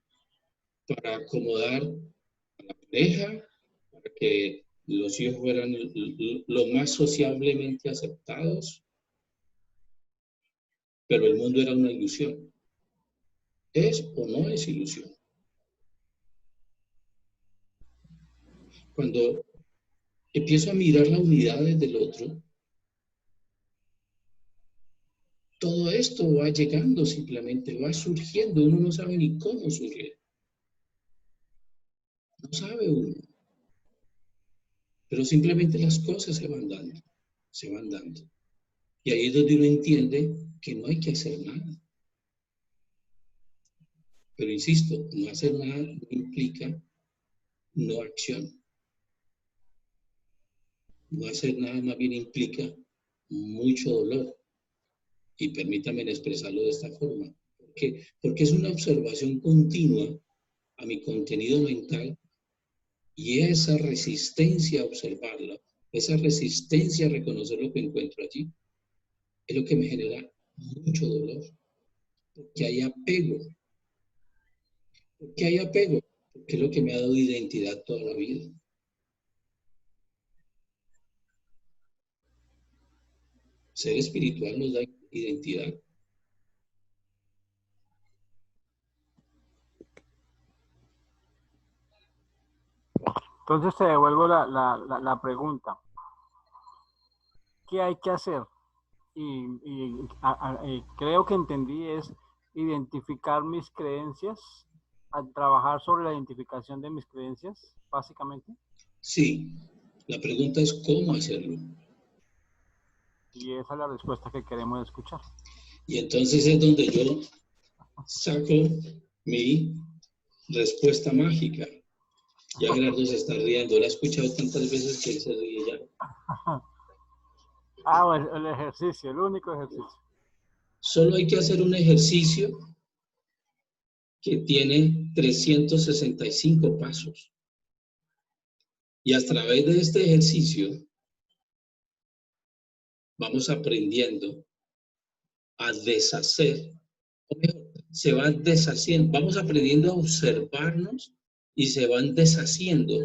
para acomodar a la pareja, para que los hijos fueran lo más sociablemente aceptados, pero el mundo era una ilusión. ¿Es o no es ilusión? Cuando empiezo a mirar la unidad del otro, todo esto va llegando simplemente, va surgiendo, uno no sabe ni cómo surge. No sabe uno. Pero simplemente las cosas se van dando, se van dando. Y ahí es donde uno entiende que no hay que hacer nada. Pero insisto, no hacer nada no implica no acción. No hacer nada más bien implica mucho dolor. Y permítanme expresarlo de esta forma. ¿Por qué? Porque es una observación continua a mi contenido mental y esa resistencia a observarla, esa resistencia a reconocer lo que encuentro allí, es lo que me genera mucho dolor. Porque hay apego. ¿Por qué hay apego? Porque es lo que me ha dado identidad toda la vida. Ser espiritual nos da identidad. Entonces te devuelvo la pregunta. ¿Qué hay que hacer? Y creo que entendí es identificar mis creencias, a trabajar sobre la identificación de mis creencias, básicamente. Sí, la pregunta es cómo hacerlo. Y esa es la respuesta que queremos escuchar. Y entonces es donde yo saco mi respuesta mágica. Ya Gerardo se está riendo, lo he escuchado tantas veces que él se ríe ya. Ah, bueno, el ejercicio, el único ejercicio. Solo hay que hacer un ejercicio que tiene 365 pasos. Y a través de este ejercicio vamos aprendiendo a deshacer, o mejor, se van deshaciendo, vamos aprendiendo a observarnos y se van deshaciendo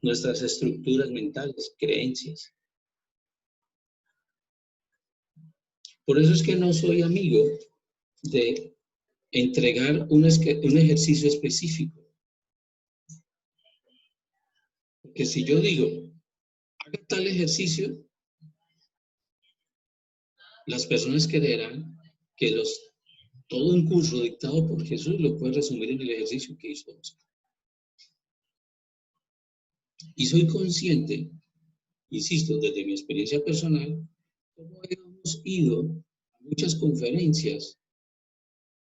nuestras estructuras mentales, creencias. Por eso es que no soy amigo de entregar un ejercicio específico. Porque si yo digo, haga tal ejercicio, las personas creerán que todo un curso dictado por Jesús lo puede resumir en el ejercicio que hizo Oscar. Y soy consciente, insisto, desde mi experiencia personal, cómo hemos ido a muchas conferencias,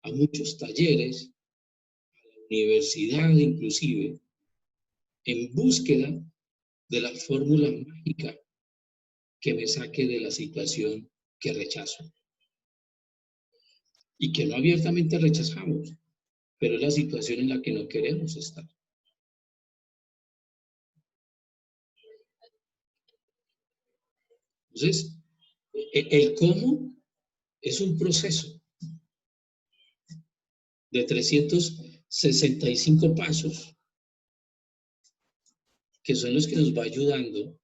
a muchos talleres, a la universidad inclusive, en búsqueda de la fórmula mágica que me saque de la situación que rechazo. Y que no abiertamente rechazamos, pero es la situación en la que no queremos estar. Entonces, el cómo es un proceso de 365 pasos que son los que nos va ayudando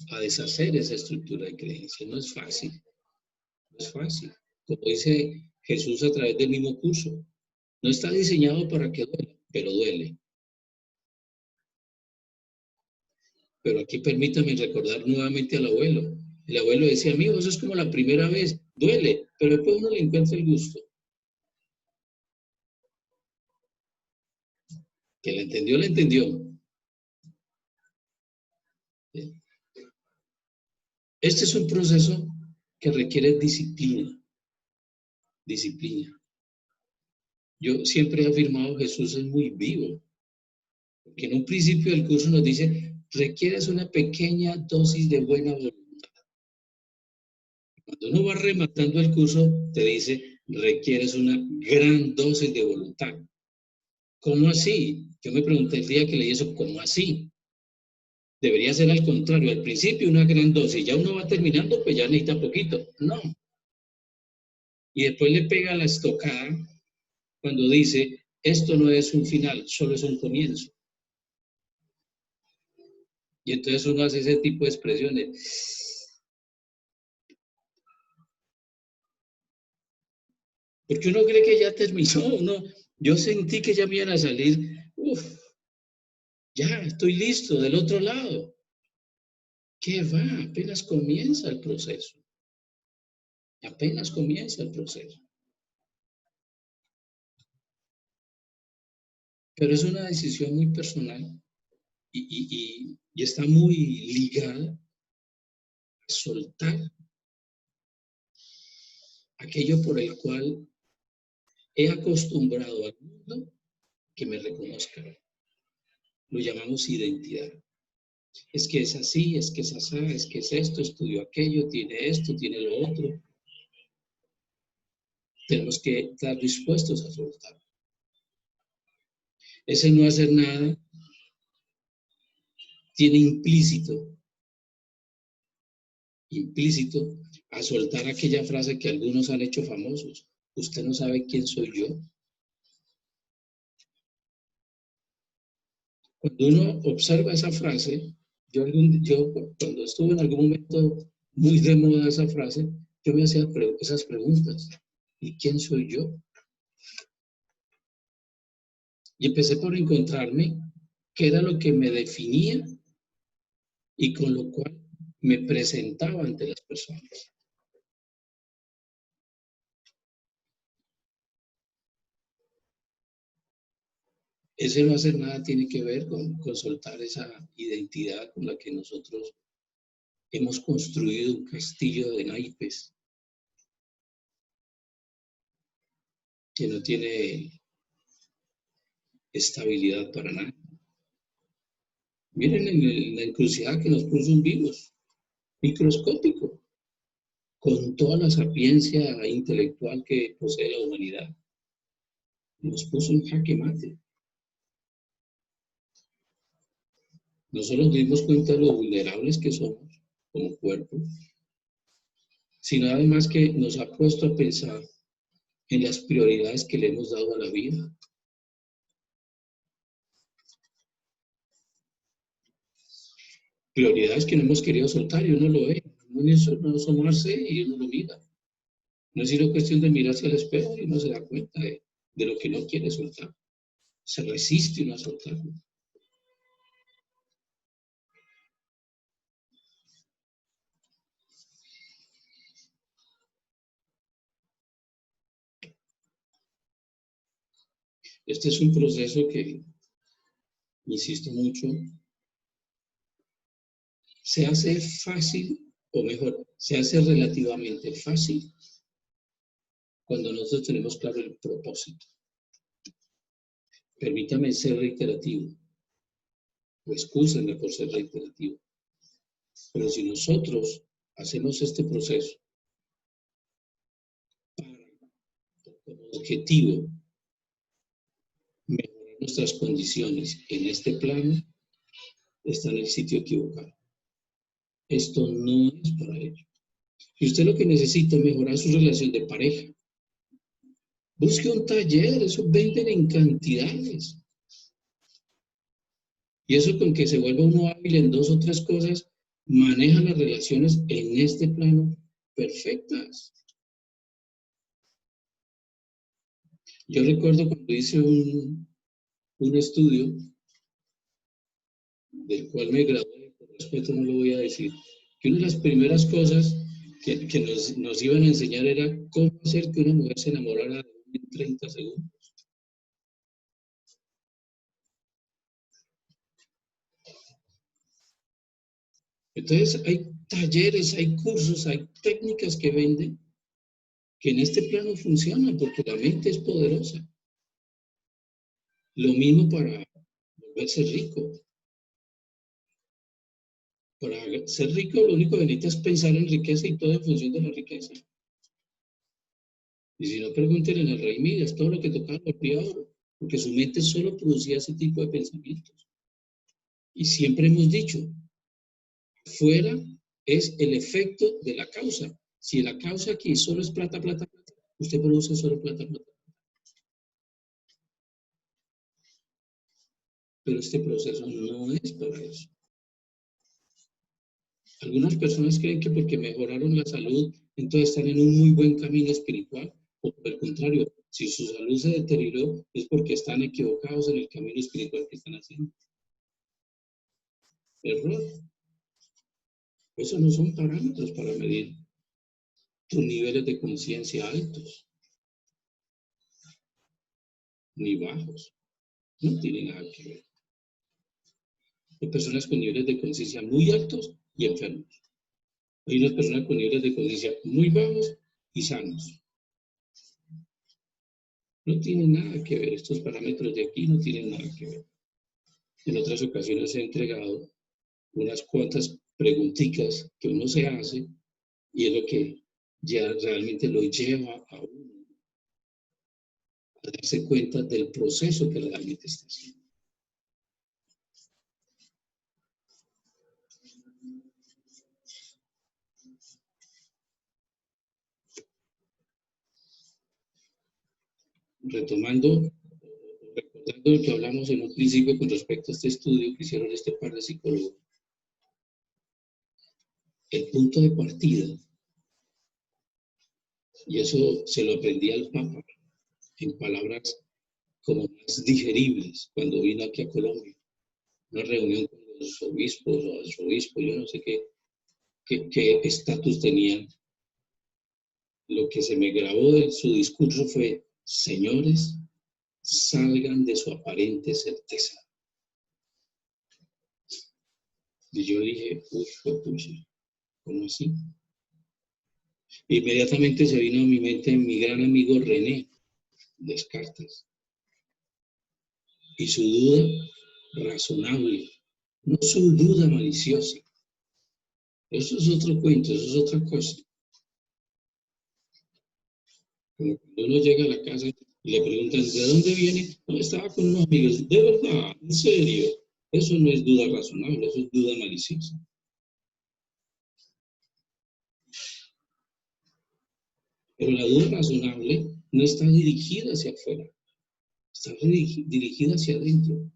a deshacer esa estructura de creencias. No es fácil, no es fácil. Como dice Jesús a través del mismo curso, no está diseñado para que duela, pero duele. Pero aquí permítame recordar nuevamente al abuelo. El abuelo decía, amigo, eso es como la primera vez, duele, pero después uno le encuentra el gusto. Que le entendió, le entendió. Este es un proceso que requiere disciplina. Disciplina. Yo siempre he afirmado que Jesús es muy vivo. Porque en un principio del curso nos dice, requieres una pequeña dosis de buena voluntad. Cuando uno va rematando el curso, te dice, requieres una gran dosis de voluntad. ¿Cómo así? Yo me pregunté el día que leí eso, ¿cómo así? Debería ser al contrario, al principio una gran dosis, ya uno va terminando, pues ya necesita poquito. No. Y después le pega la estocada cuando dice, esto no es un final, solo es un comienzo. Y entonces uno hace ese tipo de expresiones. Porque uno cree que ya terminó, yo sentí que ya me iban a salir, ya estoy listo del otro lado. ¿Qué va? Apenas comienza el proceso. Apenas comienza el proceso. Pero es una decisión muy personal y está muy ligada a soltar aquello por el cual he acostumbrado al mundo que me reconozca. Lo llamamos identidad. Es que es así, es que es así, es que es esto, estudió aquello, tiene lo otro. Tenemos que estar dispuestos a soltar. Ese no hacer nada tiene implícito a soltar aquella frase que algunos han hecho famosos. Usted no sabe quién soy yo. Cuando uno observa esa frase, yo cuando estuve en algún momento muy de moda esa frase, yo me hacía esas preguntas. ¿Y quién soy yo? Y empecé por encontrarme qué era lo que me definía y con lo cual me presentaba ante las personas. Ese no hacer nada tiene que ver con soltar esa identidad con la que nosotros hemos construido un castillo de naipes que no tiene estabilidad para nada. Miren en la encrucijada que nos puso un virus. microscópico, con toda la sapiencia intelectual que posee la humanidad. Nos puso en jaque mate. Nosotros nos dimos cuenta de lo vulnerables que somos como cuerpo, sino además que nos ha puesto a pensar en las prioridades que le hemos dado a la vida. Prioridades que no hemos querido soltar y uno lo ve. Uno asomarse y uno lo mira. No es sino cuestión de mirarse al espejo y uno se da cuenta de lo que no quiere soltar. Se resiste uno a soltarlo. Este es un proceso que, insisto mucho, se hace fácil, o mejor, se hace relativamente fácil cuando nosotros tenemos claro el propósito. Permítame ser reiterativo, o excúsenme por ser reiterativo, pero si nosotros hacemos este proceso como objetivo mejorar nuestras condiciones en este plano, está en el sitio equivocado. Esto no es para ello. Si usted lo que necesita es mejorar su relación de pareja, busque un taller, eso venden en cantidades. Y eso con que se vuelva uno hábil en 2 o 3 cosas, maneja las relaciones en este plano perfectas. Yo recuerdo cuando hice un estudio, del cual me gradué, por respeto no lo voy a decir, que una de las primeras cosas que nos iban a enseñar era cómo hacer que una mujer se enamorara de uno en 30 segundos. Entonces hay talleres, hay cursos, hay técnicas que venden que en este plano funcionan porque la mente es poderosa. Lo mismo para volverse rico. Para ser rico lo único que necesitas es pensar en riqueza y todo en función de la riqueza. Y si no, pregúntenle al rey Midas, todo lo que tocaba volvía oro, porque su mente solo producía ese tipo de pensamientos. Y siempre hemos dicho, fuera es el efecto de la causa. Si la causa aquí solo es plata, plata, plata, usted produce solo plata, plata. Pero este proceso no es para eso. Algunas personas creen que porque mejoraron la salud, entonces están en un muy buen camino espiritual, o por el contrario, si su salud se deterioró, es porque están equivocados en el camino espiritual que están haciendo. Error. Esos no son parámetros para medir tus niveles de conciencia altos ni bajos. No tiene nada que ver. Hay personas con niveles de conciencia muy altos y enfermos. Hay unas personas con niveles de conciencia muy bajos y sanos. No tienen nada que ver. Estos parámetros de aquí no tienen nada que ver. En otras ocasiones he entregado unas cuantas preguntitas que uno se hace y es lo que ya realmente lo lleva a uno a darse cuenta del proceso que realmente está haciendo. Retomando, recordando lo que hablamos en un principio con respecto a este estudio que hicieron este par de psicólogos, el punto de partida, y eso se lo aprendí al Papa, en palabras como más digeribles, cuando vino aquí a Colombia, una reunión con los obispos o arzobispos, yo no sé qué estatus tenían. Lo que se me grabó de su discurso fue, señores, salgan de su aparente certeza. Y yo dije, pucha, ¿cómo así? Inmediatamente se vino a mi mente mi gran amigo René Descartes y su duda razonable, no su duda maliciosa, Eso es otro cuento, eso es otra cosa. Como cuando uno llega a la casa y le preguntan, ¿de dónde viene? No, estaba con unos amigos. De verdad, en serio. Eso no es duda razonable, eso es duda maliciosa. Pero la duda razonable no está dirigida hacia afuera, está dirigida hacia adentro.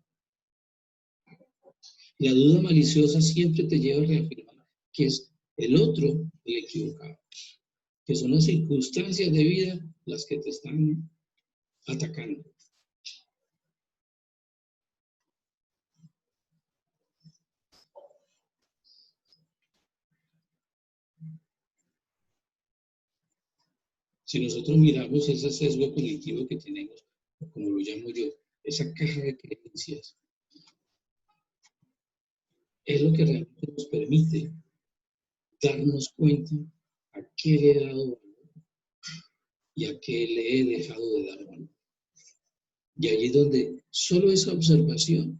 La duda maliciosa siempre te lleva a reafirmar que es el otro el equivocado, que son las circunstancias de vida las que te están atacando. Si nosotros miramos ese sesgo cognitivo que tenemos, o como lo llamo yo, esa caja de creencias, es lo que realmente nos permite darnos cuenta a qué le he dado valor y a qué le he dejado de dar valor. Y allí es donde solo esa observación,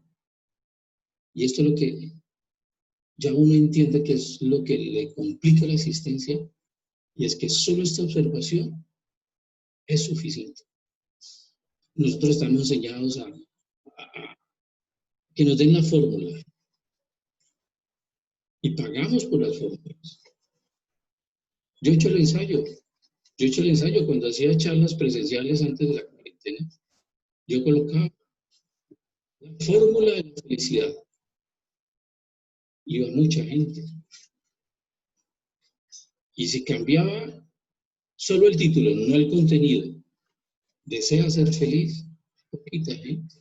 y esto es lo que ya uno entiende que es lo que le complica la existencia, y es que solo esta observación es suficiente. Nosotros estamos enseñados a que nos den la fórmula y pagamos por las fórmulas. Yo he hecho el ensayo cuando hacía charlas presenciales antes de la cuarentena. Yo colocaba la fórmula de la felicidad. Iba mucha gente. Y si cambiaba solo el título, no el contenido, ¿desea ser feliz? Poquita gente.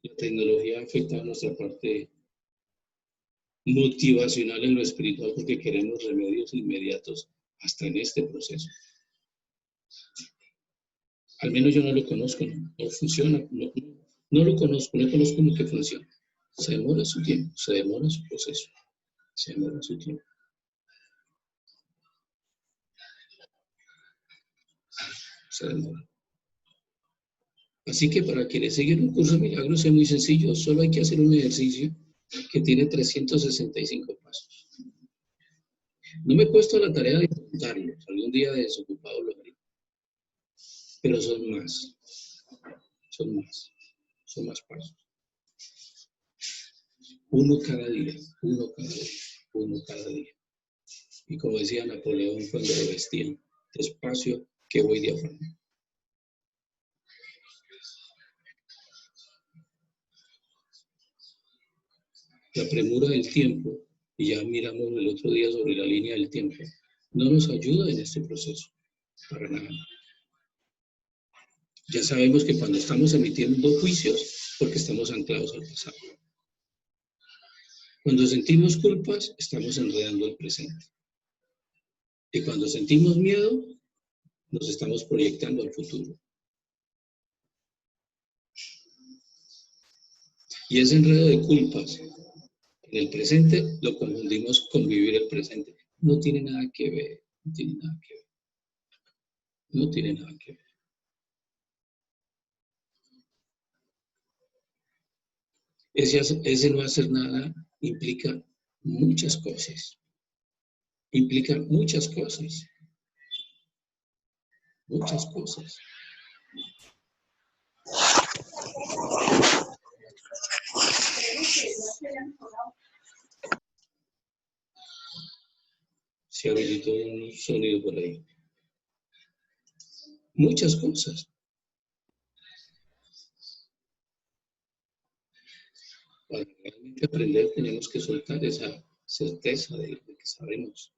La tecnología ha afectado nuestra parte motivacional en lo espiritual porque queremos remedios inmediatos hasta en este proceso. Al menos yo no lo conozco, no funciona, no lo conozco, no conozco cómo que funciona. Se demora su tiempo, se demora su proceso, se demora su tiempo. Se demora. Así que para quienes siguen un curso de milagros es muy sencillo, solo hay que hacer un ejercicio que tiene 365 pasos. No me he puesto la tarea de contarlos, algún día desocupado lo haré, pero son más pasos. Uno cada día, uno cada día, uno cada día. Y como decía Napoleón cuando lo vestían, despacio que voy de afán. La premura del tiempo, y ya miramos el otro día sobre la línea del tiempo, no nos ayuda en este proceso, para nada. Ya sabemos que cuando estamos emitiendo juicios, porque estamos anclados al pasado. Cuando sentimos culpas, estamos enredando el presente. Y cuando sentimos miedo, nos estamos proyectando al futuro. Y ese enredo de culpas en el presente lo confundimos con vivir el presente. No tiene nada que ver, no tiene nada que ver. No tiene nada que ver. Ese no hacer nada implica muchas cosas. Implica muchas cosas. Muchas cosas. Se habilitó un sonido por ahí. Muchas cosas. Para realmente aprender tenemos que soltar esa certeza de que sabemos.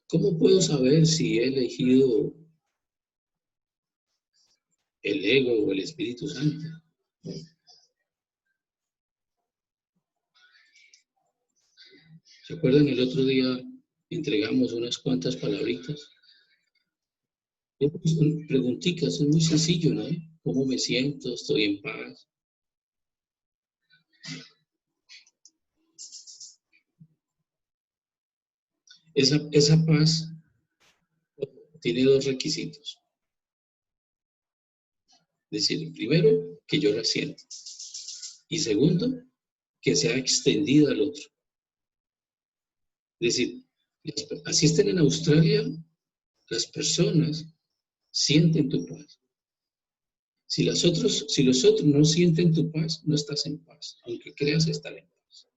¿Cómo puedo saber si he elegido el ego o el Espíritu Santo? ¿Se acuerdan? El otro día entregamos unas cuantas palabritas. Preguntitas, es muy sencillo, ¿no? ¿Cómo me siento? ¿Estoy en paz? Esa paz tiene dos requisitos. Es decir, primero, que yo la sienta. Y segundo, que sea extendida al otro. Es decir, así estén en Australia, las personas sienten tu paz. Si los otros no sienten tu paz, no estás en paz, aunque creas estar en paz.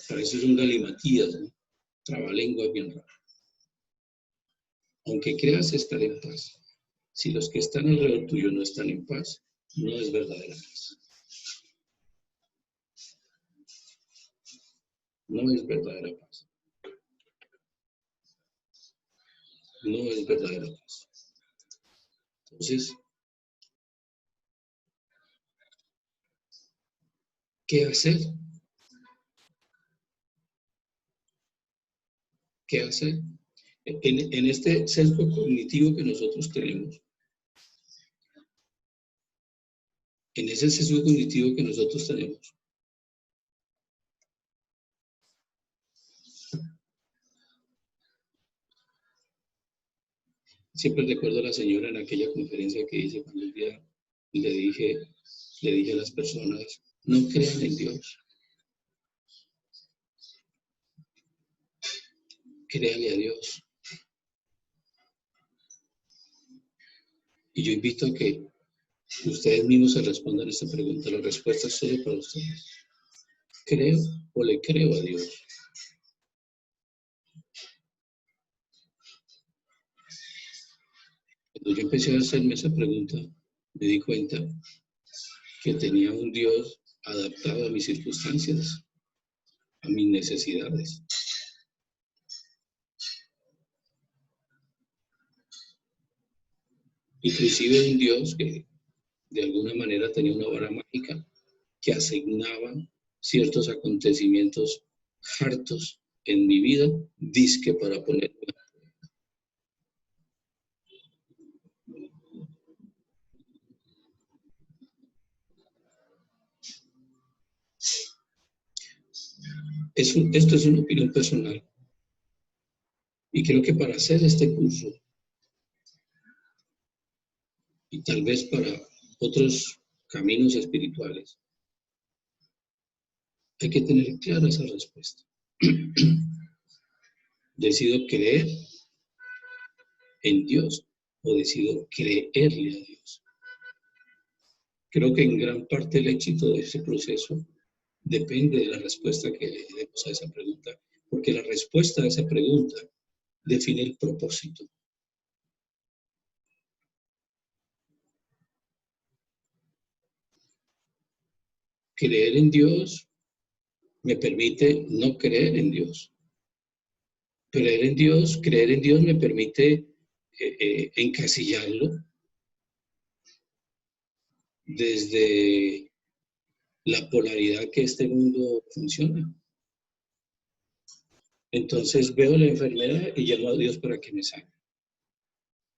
Para eso es un galimatías, ¿no? Trabalengua bien raro. Aunque creas estar en paz, si los que están alrededor tuyo no están en paz, no es verdadera paz. No es verdadera paz. No es verdadera paz. Entonces, ¿qué hacer? ¿Qué hacer? En este sesgo cognitivo que nosotros tenemos, en ese sesgo cognitivo que nosotros tenemos, siempre recuerdo a la señora en aquella conferencia que hice cuando un día le dije a las personas, no crean en Dios, créanle a Dios. Y yo invito a que ustedes mismos se respondan esta pregunta. La respuesta es solo para ustedes. ¿Creo o le creo a Dios? Cuando yo empecé a hacerme esa pregunta, me di cuenta que tenía un Dios adaptado a mis circunstancias, a mis necesidades. Inclusive un Dios que de alguna manera tenía una vara mágica que asignaba ciertos acontecimientos hartos en mi vida, disque para ponerme. Esto es una opinión personal. Y creo que para hacer este curso, y tal vez para otros caminos espirituales, hay que tener clara esa respuesta. ¿Decido creer en Dios o decido creerle a Dios? Creo que en gran parte el éxito de ese proceso depende de la respuesta que le demos a esa pregunta, porque la respuesta a esa pregunta define el propósito. Creer en Dios me permite no creer en Dios. Creer en Dios me permite encasillarlo desde la polaridad que este mundo funciona. Entonces veo la enfermedad y llamo a Dios para que me sane.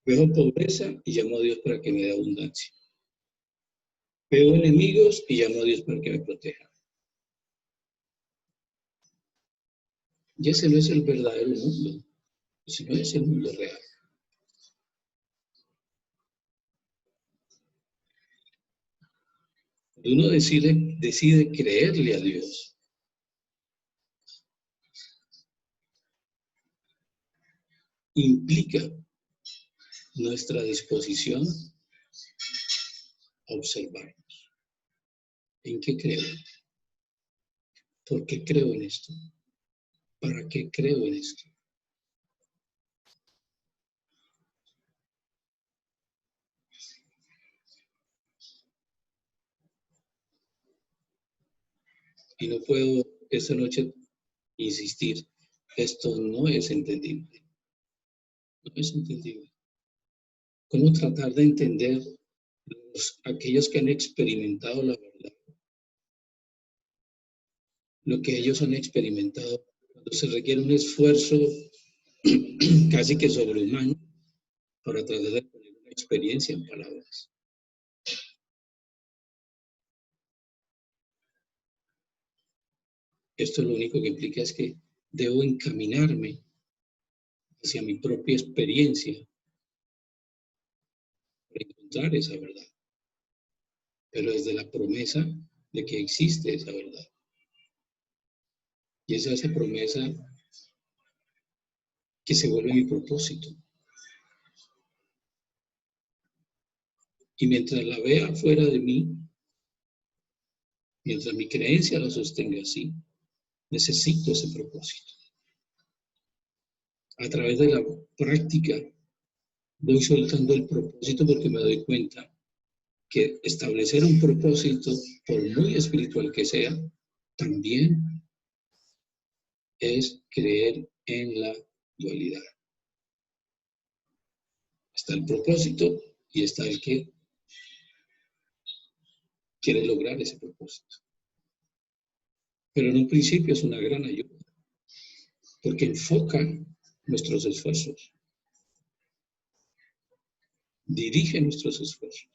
Veo pobreza y llamo a Dios para que me dé abundancia. Veo enemigos y llamo a Dios para que me proteja. Y ese no es el verdadero mundo, ese no es el mundo real. Cuando uno decide creerle a Dios, implica nuestra disposición a observarnos. ¿En qué creo? ¿Por qué creo en esto? ¿Para qué creo en esto? Y no puedo esta noche insistir, esto no es entendible. No es entendible. ¿Cómo tratar de entender aquellos que han experimentado la verdad? Lo que ellos han experimentado, cuando se requiere un esfuerzo casi que sobrehumano para tratar de poner una experiencia en palabras. Esto lo único que implica es que debo encaminarme hacia mi propia experiencia para encontrar esa verdad, pero desde la promesa de que existe esa verdad. Y es esa promesa que se vuelve mi propósito. Y mientras la vea fuera de mí, mientras mi creencia la sostenga así, necesito ese propósito. A través de la práctica voy soltando el propósito porque me doy cuenta que establecer un propósito, por muy espiritual que sea, también es creer en la dualidad. Está el propósito y está el que quiere lograr ese propósito. Pero en un principio es una gran ayuda, porque enfoca nuestros esfuerzos, dirige nuestros esfuerzos.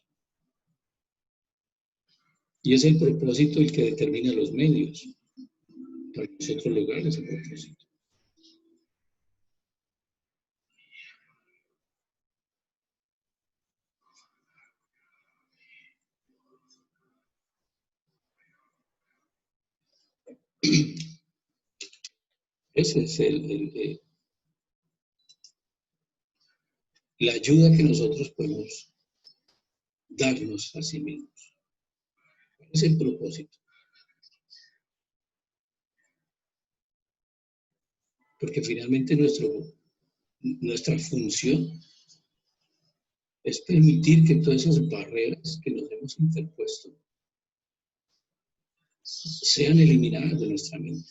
Y es el propósito el que determina los medios para nosotros lograr ese propósito. Ese es la ayuda que nosotros podemos darnos a sí mismos. ¿Cuál es el propósito? Porque finalmente nuestra función es permitir que todas esas barreras que nos hemos interpuesto sean eliminadas de nuestra mente.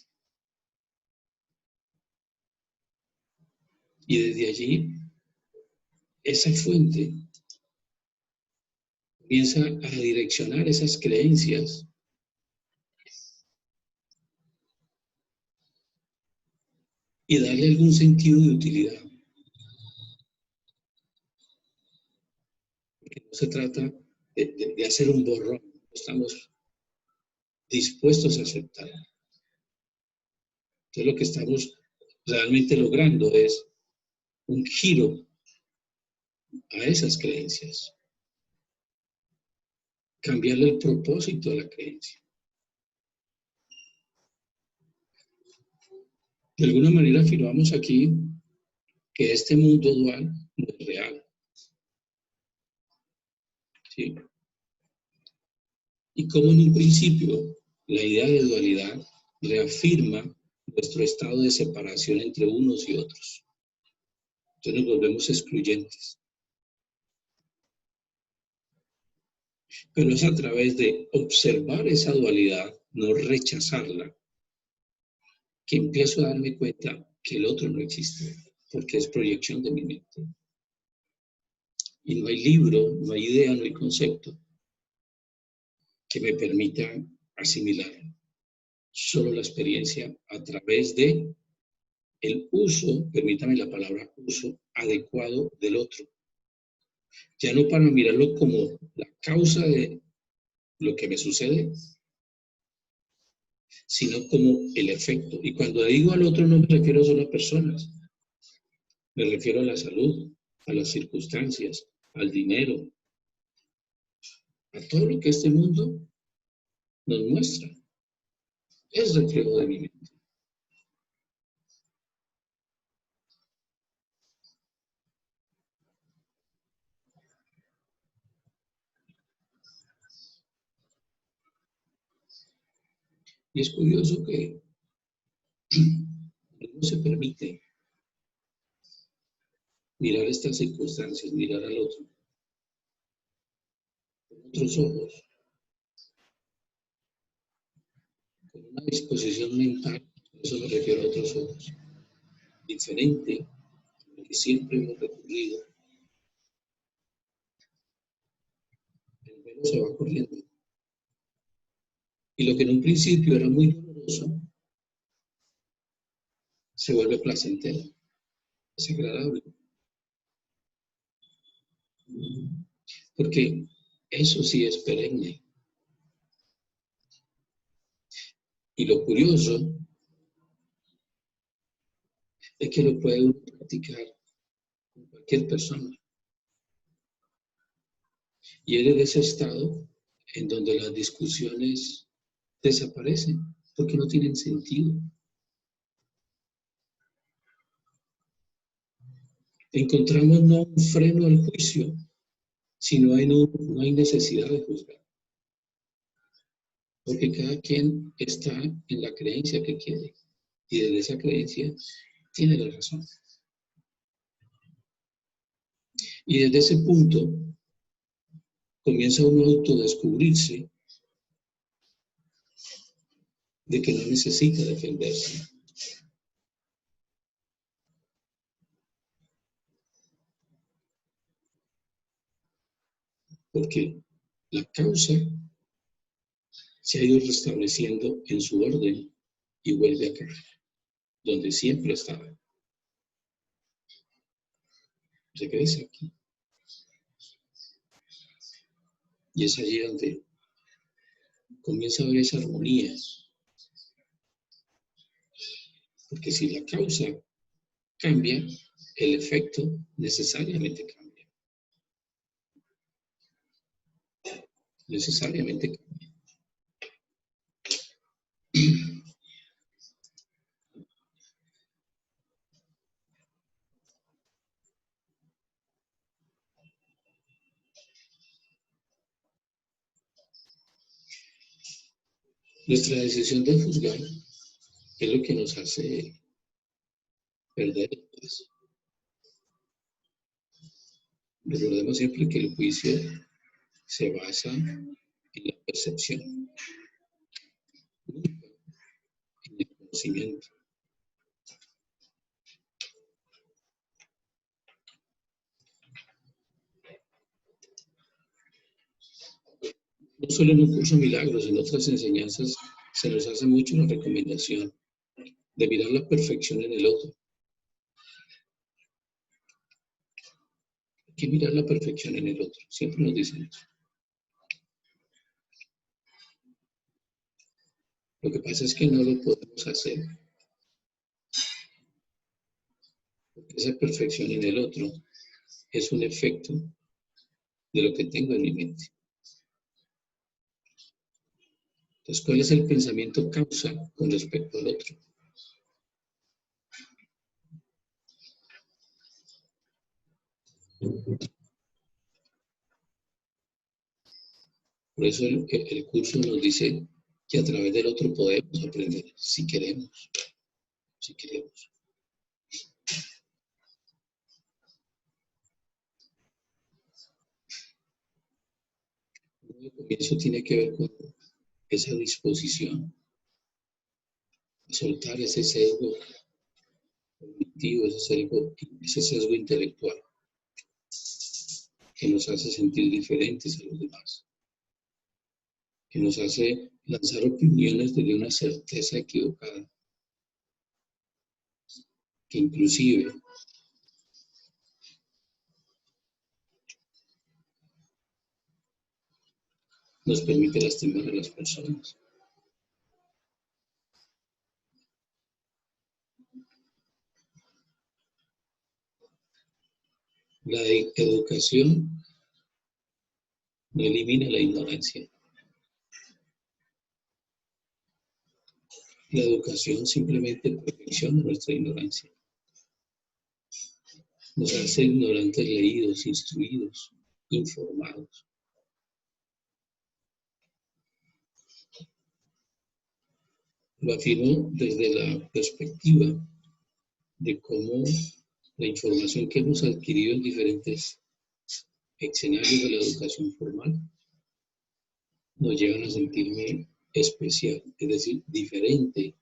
Y desde allí, esa fuente comienza a direccionar esas creencias y darle algún sentido de utilidad. Porque no se trata de hacer un borrón, estamos dispuestos a aceptar. Entonces lo que estamos realmente logrando es un giro a esas creencias, cambiarle el propósito a la creencia. De alguna manera afirmamos aquí que este mundo dual no es real. ¿Sí? Y como en un principio la idea de dualidad reafirma nuestro estado de separación entre unos y otros. Entonces nos volvemos excluyentes. Pero es a través de observar esa dualidad, no rechazarla, que empiezo a darme cuenta que el otro no existe, porque es proyección de mi mente. Y no hay libro, no hay idea, no hay concepto que me permita asimilar. Solo la experiencia a través de el uso, permítame la palabra uso, adecuado del otro. Ya no para mirarlo como la causa de lo que me sucede, sino como el efecto. Y cuando digo al otro no me refiero solo a personas, me refiero a la salud, a las circunstancias, al dinero, a todo lo que este mundo nos muestra. Es reflejo de mi mente. Y es curioso que no se permite mirar estas circunstancias, mirar al otro con otros ojos, con una disposición mental, eso me refiero a otros ojos, diferente a lo que siempre hemos recurrido, el velo se va corriendo. Y lo que en un principio era muy doloroso, se vuelve placentero, es agradable. Porque eso sí es perenne. Y lo curioso es que lo puede uno practicar con cualquier persona. Y eres de ese estado en donde las discusiones desaparecen porque no tienen sentido. Encontramos no un freno al juicio, sino no hay necesidad de juzgar. Porque cada quien está en la creencia que quiere. Y desde esa creencia tiene la razón. Y desde ese punto comienza uno a autodescubrirse de que no necesita defenderse. Porque la causa se ha ido restableciendo en su orden y vuelve acá, donde siempre estaba. Regresa aquí. Y es allí donde comienza a haber esa armonía. Porque si la causa cambia, el efecto necesariamente cambia. Necesariamente cambia. Nuestra decisión de juzgar es lo que nos hace perder el paz. Recordemos siempre que el juicio se basa en la percepción, nunca en el conocimiento. No solo en un curso de milagros, en otras enseñanzas se nos hace mucho la recomendación de mirar la perfección en el otro. Hay que mirar la perfección en el otro, siempre nos dicen eso. Lo que pasa es que no lo podemos hacer. Porque esa perfección en el otro es un efecto de lo que tengo en mi mente. Entonces, ¿cuál es el pensamiento causa con respecto al otro? Por eso el curso nos dice que a través del otro podemos aprender, si queremos. Si queremos. El comienzo tiene que ver con esa disposición a soltar ese sesgo cognitivo, ese sesgo intelectual que nos hace sentir diferentes a los demás, que nos hace lanzar opiniones desde una certeza equivocada, que inclusive nos permite lastimar a las personas. La educación no elimina la ignorancia. La educación simplemente perfecciona nuestra ignorancia. Nos hace ignorantes leídos, instruidos, informados. Lo afirmo desde la perspectiva de cómo la información que hemos adquirido en diferentes escenarios de la educación formal nos llevan a sentirme especial, es decir, diferente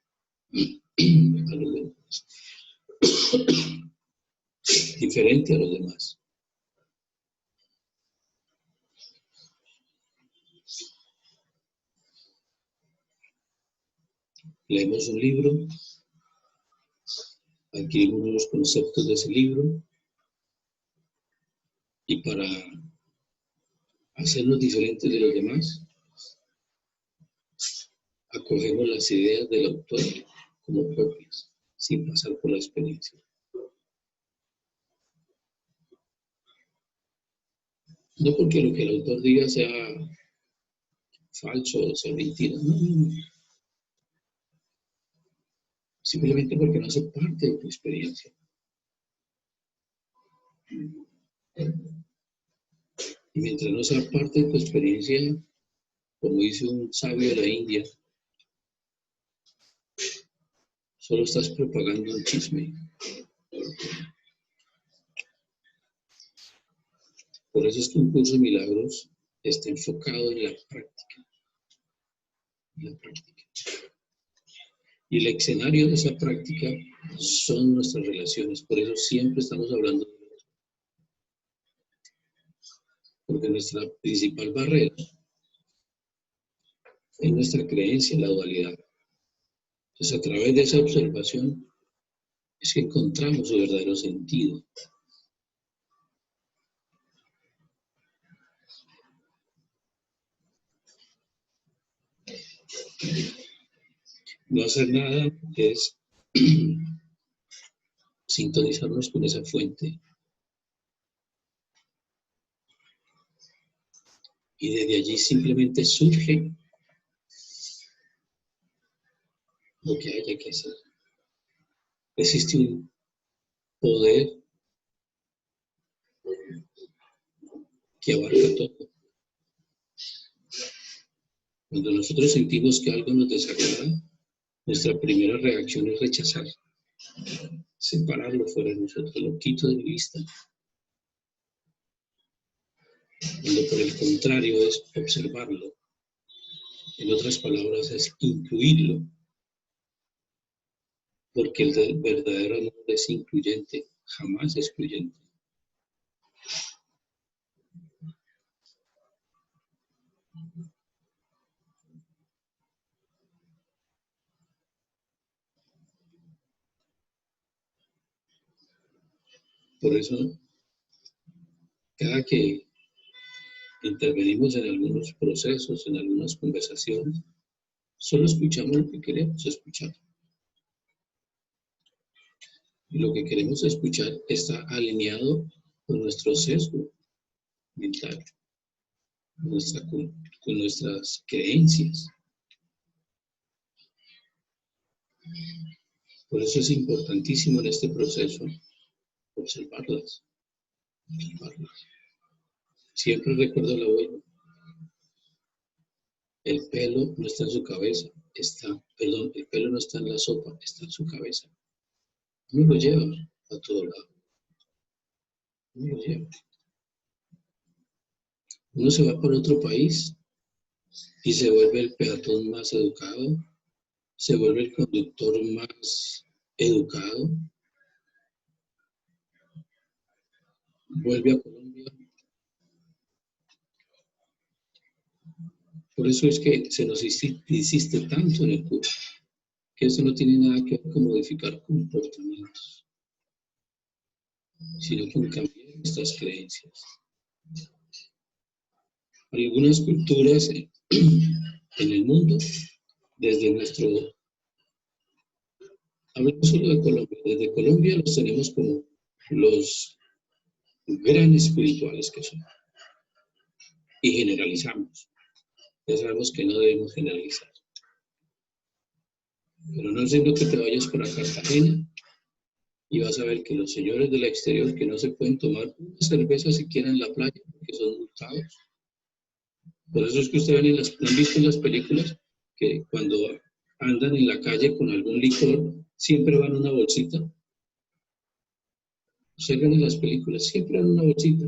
a los demás. Diferente a los demás. Leemos un libro, adquirimos los conceptos de ese libro y para hacernos diferentes de los demás, acogemos las ideas del autor como propias, sin pasar por la experiencia. No porque lo que el autor diga sea falso o sea mentira, no, no, no. Simplemente porque no hace parte de tu experiencia. Y mientras no sea parte de tu experiencia, como dice un sabio de la India, solo estás propagando un chisme. Por eso es que un curso de milagros está enfocado en la práctica. En la práctica. Y el escenario de esa práctica son nuestras relaciones. Por eso siempre estamos hablando de eso. Porque nuestra principal barrera es nuestra creencia en la dualidad. Entonces, a través de esa observación es que encontramos su verdadero sentido. No hacer nada es sintonizarnos con esa fuente y desde allí simplemente surge lo que haya que hacer. Existe un poder que abarca todo. Cuando nosotros sentimos que algo nos desagrada, nuestra primera reacción es rechazar, separarlo fuera de nosotros, lo quito de mi vista. Cuando por el contrario es observarlo. En otras palabras, es incluirlo, porque el verdadero amor es incluyente, jamás excluyente. Por eso, cada que intervenimos en algunos procesos, en algunas conversaciones, solo escuchamos lo que queremos escuchar. Y lo que queremos escuchar está alineado con nuestro sesgo mental, con nuestras creencias. Por eso es importantísimo en este proceso observarlas, observarlas. Siempre recuerdo la abuelo. El pelo no está en su cabeza, el pelo no está en la sopa, está en su cabeza. Uno lo lleva a todo lado. Uno lo lleva. Uno se va para otro país y se vuelve el peatón más educado, se vuelve el conductor más educado, vuelve a Colombia. Por eso es que se nos insiste tanto en el curso, que eso no tiene nada que ver con modificar comportamientos, sino con cambiar nuestras creencias. Algunas culturas en el mundo, desde nuestro... Hablamos solo de Colombia. Desde Colombia los tenemos como los gran espirituales que son. Y generalizamos. Ya sabemos que no debemos generalizar. Pero no es siendo que te vayas para Cartagena y vas a ver que los señores del exterior que no se pueden tomar una cerveza siquiera en la playa porque son multados. Por eso es que ustedes han visto en las películas que cuando andan en la calle con algún licor, siempre van una bolsita. Ustedes ven en las películas, siempre van una bolsita.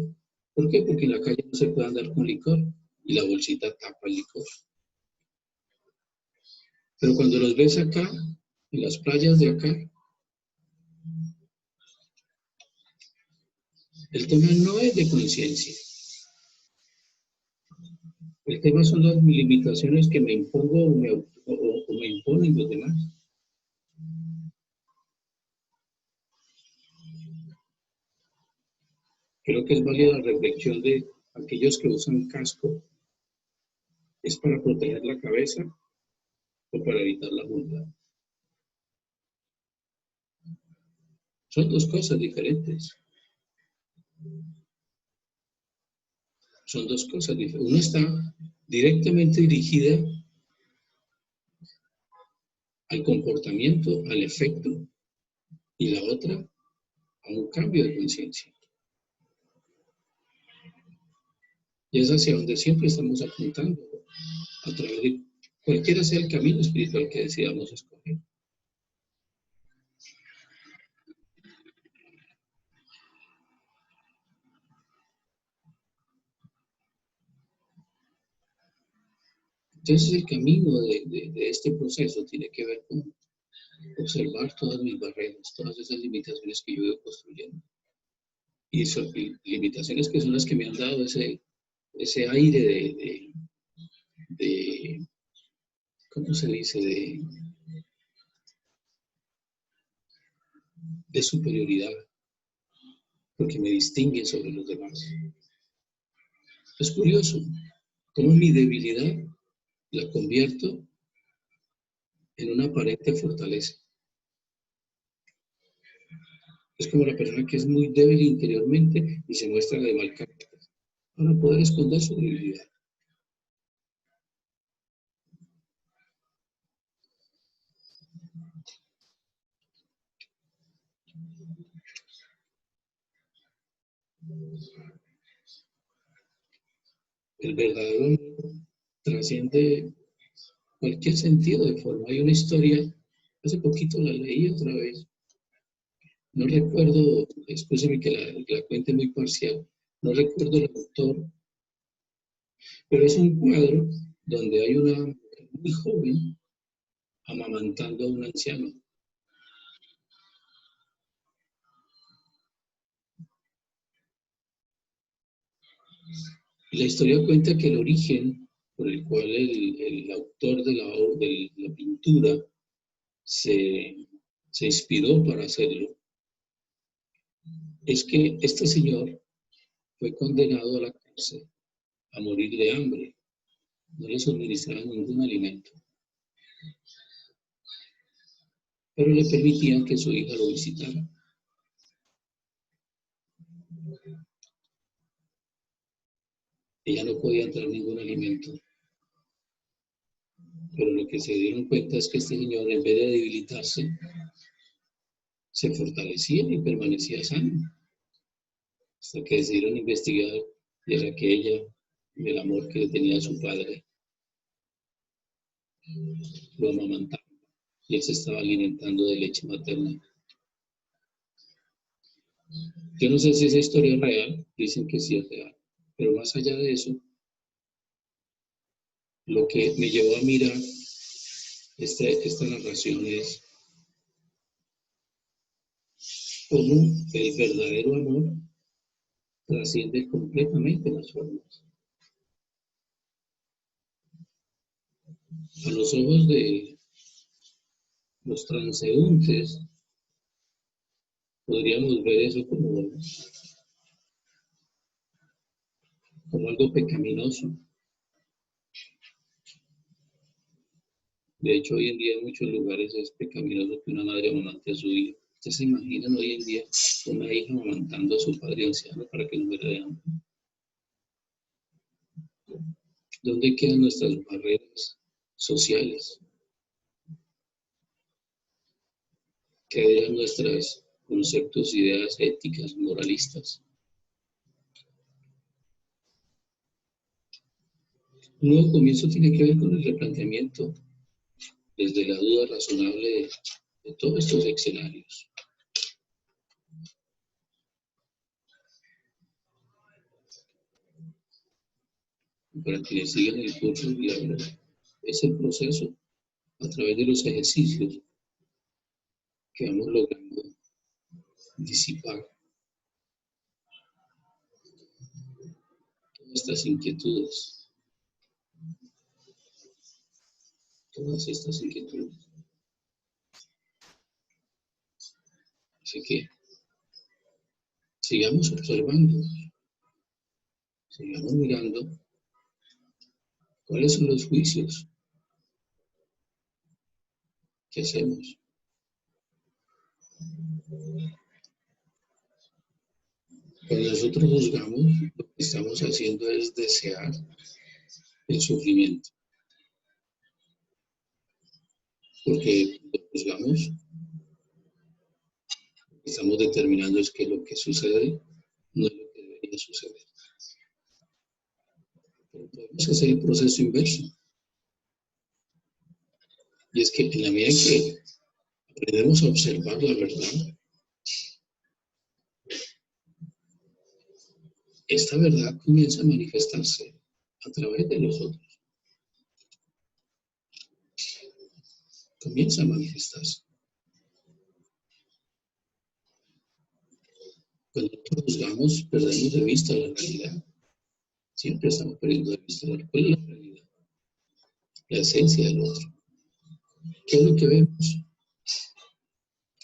¿Por qué? Porque en la calle no se puede andar con licor y la bolsita tapa el licor. Pero cuando los ves acá, en las playas de acá, el tema no es de conciencia. El tema son las limitaciones que me impongo o me imponen los demás. Creo que es válida la reflexión de aquellos que usan casco. ¿Es para proteger la cabeza o para evitar la multa? Son dos cosas diferentes. son dos cosas diferentes. Una está directamente dirigida al comportamiento, al efecto, y la otra a un cambio de conciencia. Y es hacia donde siempre estamos apuntando, a través de cualquiera sea el camino espiritual que decidamos escoger. Entonces el camino de este proceso tiene que ver con observar todas mis barreras, todas esas limitaciones que yo he ido construyendo. Y son limitaciones que son las que me han dado ese aire de ¿cómo se dice? De superioridad, porque me distinguen sobre los demás. Es curioso cómo mi debilidad la convierto en una aparente fortaleza. Es como la persona que es muy débil interiormente y se muestra de mal carácter para poder esconder su debilidad. El verdadero amor trasciende cualquier sentido de forma. Hay una historia, hace poquito la leí otra vez. No recuerdo, escúcheme que la cuente muy parcial, no recuerdo el autor, pero es un cuadro donde hay una mujer muy joven amamantando a un anciano. Y la historia cuenta que el origen por el cual el autor de la pintura se inspiró para hacerlo es que este señor fue condenado a la cárcel a morir de hambre. No le suministraban ningún alimento. Pero le permitían que su hija lo visitara. Ella no podía entrar ningún alimento. Pero lo que se dieron cuenta es que este señor, en vez de debilitarse, se fortalecía y permanecía sano. Hasta que decidieron investigar y era que ella, el amor que le tenía a su padre, lo amamantaba. Y él se estaba alimentando de leche materna. Yo no sé si esa historia es real, dicen que sí es real, pero más allá de eso, lo que me llevó a mirar esta narración es cómo el verdadero amor trasciende completamente las formas. A los ojos de los transeúntes, podríamos ver eso como algo pecaminoso. De hecho, hoy en día en muchos lugares es pecaminoso que una madre amamante a su hijo. ¿Ustedes se imaginan hoy en día una hija amamantando a su padre anciano para que no muera de hambre? ¿Dónde quedan nuestras barreras sociales? ¿Qué quedan nuestros conceptos, ideas éticas, moralistas? Un nuevo comienzo tiene que ver con el replanteamiento desde la duda razonable de todos estos escenarios. Para quienes sigan el curso y ahora es el proceso a través de los ejercicios que vamos logrando disipar todas estas inquietudes, todas estas inquietudes. Así que sigamos observando, sigamos mirando cuáles son los juicios que hacemos. Cuando nosotros juzgamos, lo que estamos haciendo es desear el sufrimiento. Porque cuando juzgamos, lo que estamos determinando es que lo que sucede no es lo que debería suceder. Pero podemos hacer el proceso inverso. Y es que en la medida en que aprendemos a observar la verdad, esta verdad comienza a manifestarse a través de los otros. Comienza a manifestarse. Cuando nosotros juzgamos, perdemos de vista la realidad. Siempre estamos perdiendo de vista cuál es la realidad, la esencia del otro. ¿Qué es lo que vemos?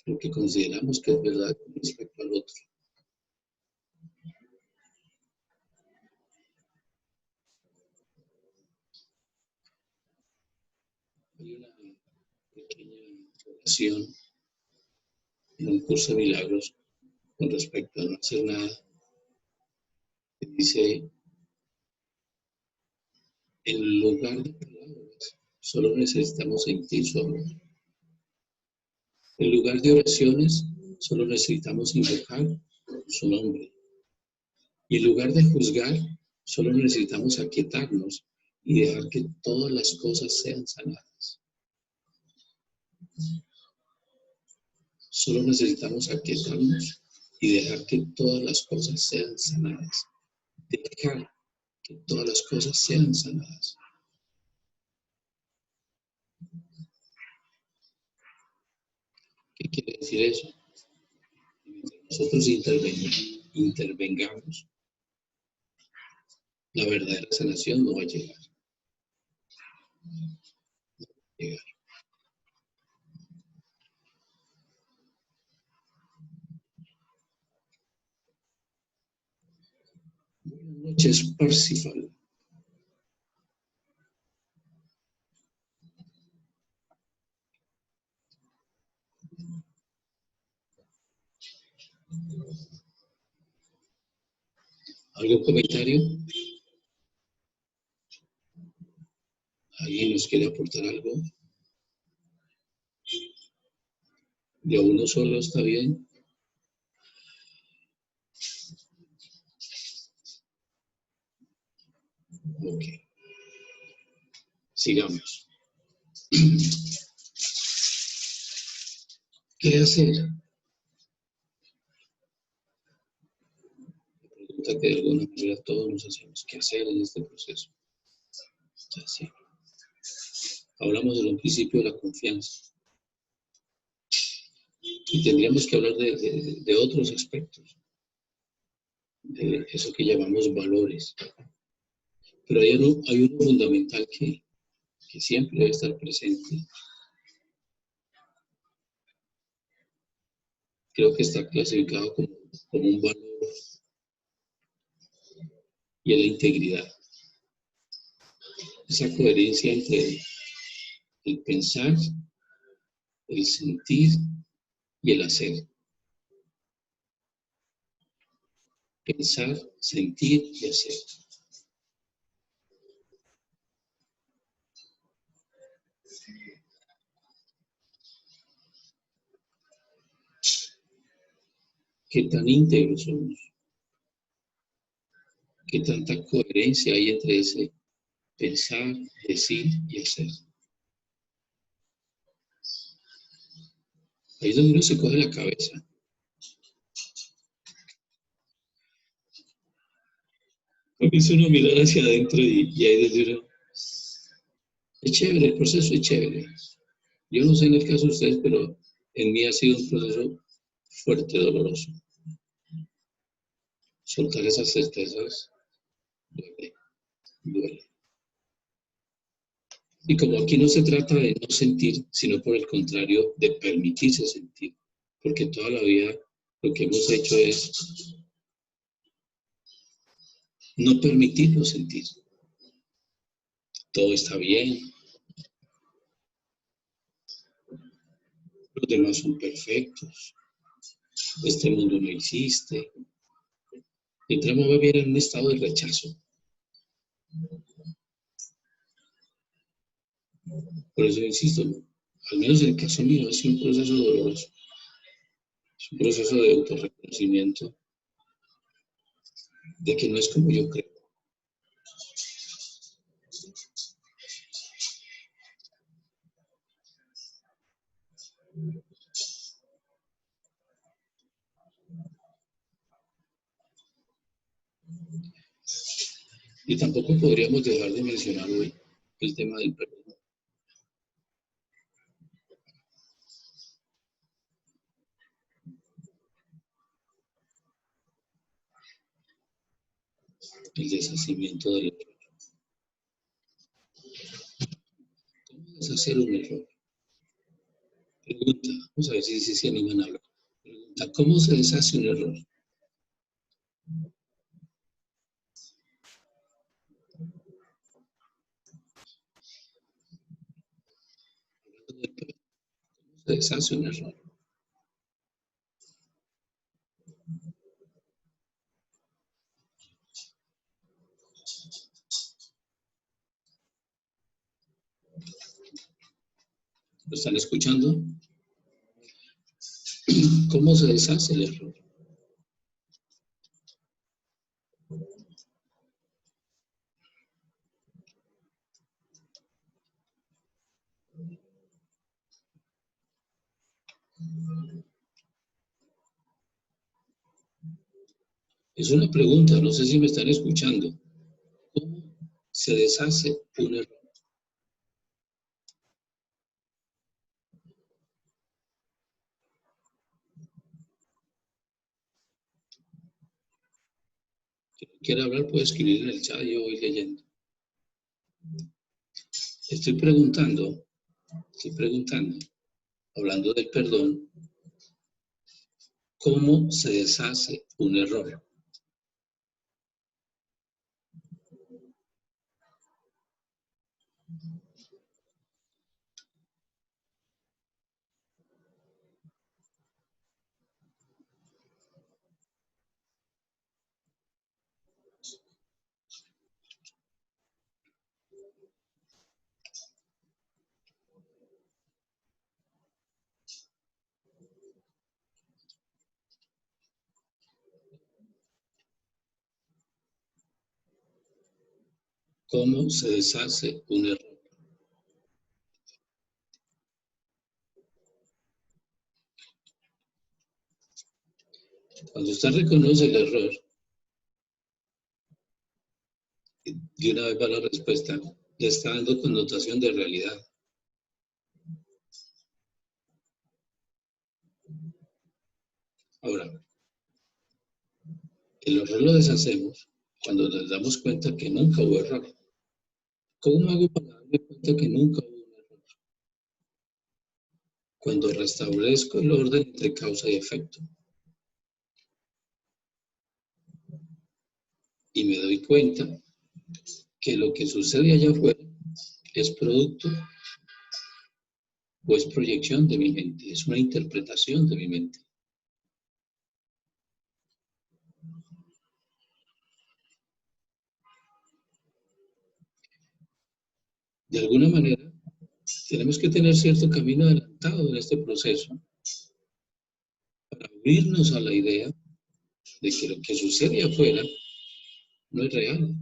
Lo que consideramos que es verdad con respecto al otro. Hay una pequeña oración en un curso de milagros con respecto a no hacer nada, que dice, en lugar de palabras, solo necesitamos sentir su amor. En lugar de oraciones, solo necesitamos invocar su nombre. Y en lugar de juzgar, solo necesitamos aquietarnos y dejar que todas las cosas sean sanadas. Solo necesitamos aquietarnos y dejar que todas las cosas sean sanadas. Dejar que todas las cosas sean sanadas. ¿Qué quiere decir eso? Nosotros intervengamos, la verdadera sanación no va a llegar. Buenas noches, Parsifal. ¿Algún comentario? ¿Alguien nos quiere aportar algo? ¿De uno solo está bien? Ok. Sigamos. ¿Qué hacer? La pregunta que de alguna manera todos nos hacemos. ¿Qué hacer en este proceso? Ya sé. Hablamos de un principio de la confianza. Y tendríamos que hablar de otros aspectos. De eso que llamamos valores. Pero hay uno fundamental que siempre debe estar presente. Creo que está clasificado como un valor, y es la integridad. Esa coherencia entre el pensar, el sentir y el hacer. Pensar, sentir y hacer. ¿Qué tan íntegros somos? ¿Qué tanta coherencia hay entre ese pensar, decir y hacer? Ahí es donde uno se coge la cabeza. Comienza uno a mirar hacia adentro y ahí desde uno, es chévere, el proceso es chévere. Yo no sé en el caso de ustedes, pero en mí ha sido un proceso fuerte, doloroso. Soltar esas certezas duele, duele. Y como aquí no se trata de no sentir, sino por el contrario, de permitirse sentir. Porque toda la vida lo que hemos hecho es no permitirnos sentir. Todo está bien. Los demás son perfectos. Este mundo no existe. entramos más bien en un estado de rechazo. Por eso insisto, al menos en el caso mío, es un proceso doloroso, es un proceso de autorreconocimiento, de que no es como yo creo. Y tampoco podríamos dejar de mencionar hoy el tema del perdón. El deshacimiento del error. ¿Cómo deshacer un error? Pregunta, vamos a ver si se animan a hablar. Pregunta, ¿cómo se deshace un error? ¿Cómo se deshace un error? ¿Lo están escuchando? ¿Cómo se deshace el error? Es una pregunta, no sé si me están escuchando. ¿Cómo se deshace un error? Quien quiera hablar puede escribir en el chat, yo voy leyendo. Estoy preguntando, hablando del perdón, ¿cómo se deshace un error? ¿Cómo se deshace un error? Cuando usted reconoce el error, de una vez va la respuesta, le está dando connotación de realidad. Ahora, el error lo deshacemos cuando nos damos cuenta que nunca hubo error. ¿Cómo hago para darme cuenta que nunca hubo un error? Cuando restablezco el orden entre causa y efecto. Y me doy cuenta que lo que sucede allá afuera es producto o es proyección de mi mente, es una interpretación de mi mente. De alguna manera, tenemos que tener cierto camino adelantado en este proceso para abrirnos a la idea de que lo que sucede afuera no es real,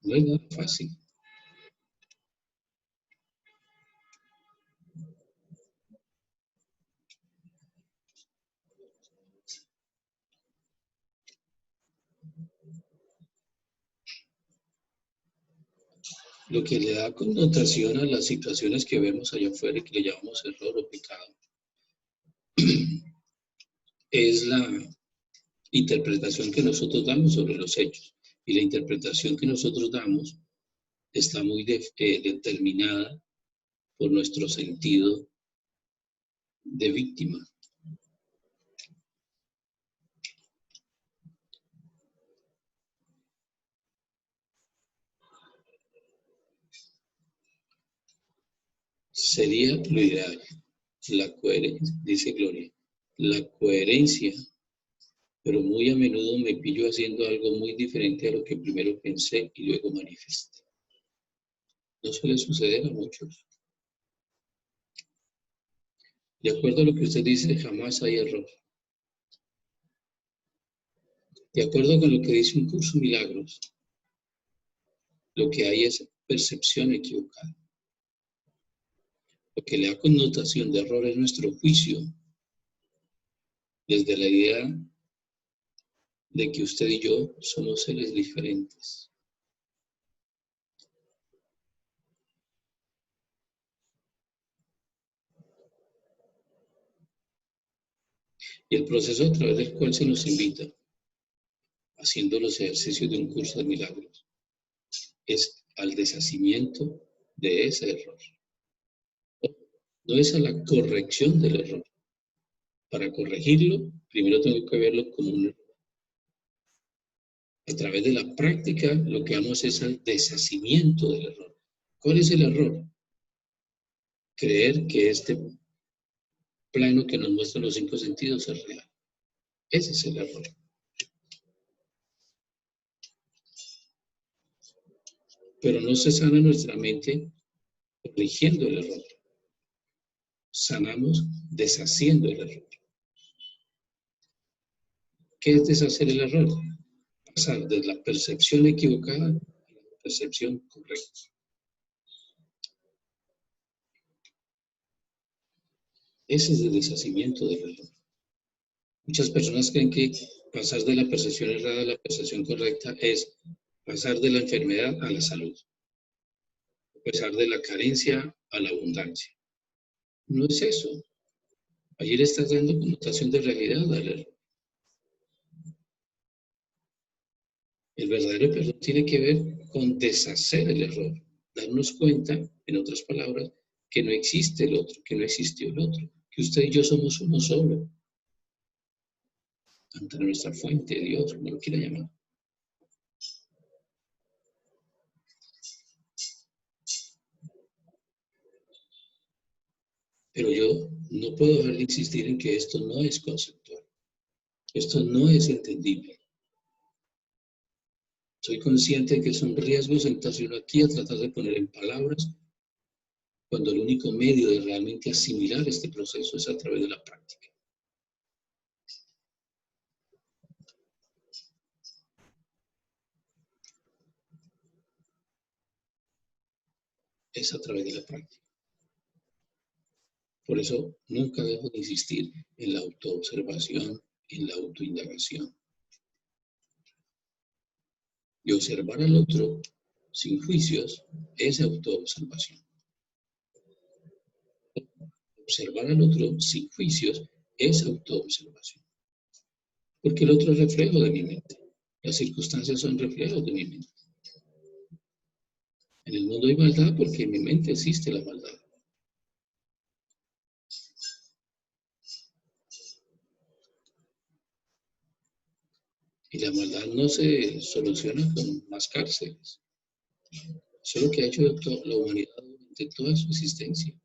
no es nada fácil. Lo que le da connotación a las situaciones que vemos allá afuera y que le llamamos error o pecado es la interpretación que nosotros damos sobre los hechos. Y la interpretación que nosotros damos está muy determinada por nuestro sentido de víctima. Sería lo ideal, la coherencia, dice Gloria. la coherencia, pero muy a menudo me pillo haciendo algo muy diferente a lo que primero pensé y luego manifesté. No suele suceder a muchos. De acuerdo a lo que usted dice, jamás hay error. De acuerdo con lo que dice un curso Milagros, lo que hay es percepción equivocada. Lo que le da connotación de error es nuestro juicio, desde la idea de que usted y yo somos seres diferentes. Y el proceso a través del cual se nos invita, haciendo los ejercicios de un curso de milagros, es al deshacimiento de ese error. No es a la corrección del error. Para corregirlo, primero tengo que verlo como un error. A través de la práctica, lo que vamos es al deshacimiento del error. ¿Cuál es el error? Creer que este plano que nos muestran los 5 sentidos es real. Ese es el error. Pero no se sana nuestra mente corrigiendo el error. Sanamos deshaciendo el error. ¿Qué es deshacer el error? Pasar de la percepción equivocada a la percepción correcta. Ese es el deshacimiento del error. Muchas personas creen que pasar de la percepción errada a la percepción correcta es pasar de la enfermedad a la salud, pasar de la carencia a la abundancia. No es eso. Ayer estás dando connotación de realidad al error. El verdadero perdón tiene que ver con deshacer el error, darnos cuenta, en otras palabras, que no existe el otro, que no existió el otro, que usted y yo somos uno solo, ante nuestra fuente, Dios, como lo quiera llamar. Pero yo no puedo dejar de insistir en que esto no es conceptual, esto no es entendible. Soy consciente de que es un riesgo sentarse uno aquí a tratar de poner en palabras, cuando el único medio de realmente asimilar este proceso es a través de la práctica. Es a través de la práctica. Por eso nunca dejo de insistir en la autoobservación, en la autoindagación. Y observar al otro sin juicios es autoobservación. Observar al otro sin juicios es autoobservación. Porque el otro es reflejo de mi mente. Las circunstancias son reflejos de mi mente. En el mundo hay maldad porque en mi mente existe la maldad. Y la maldad no se soluciona con más cárceles. Eso es lo que ha hecho la humanidad durante toda su existencia.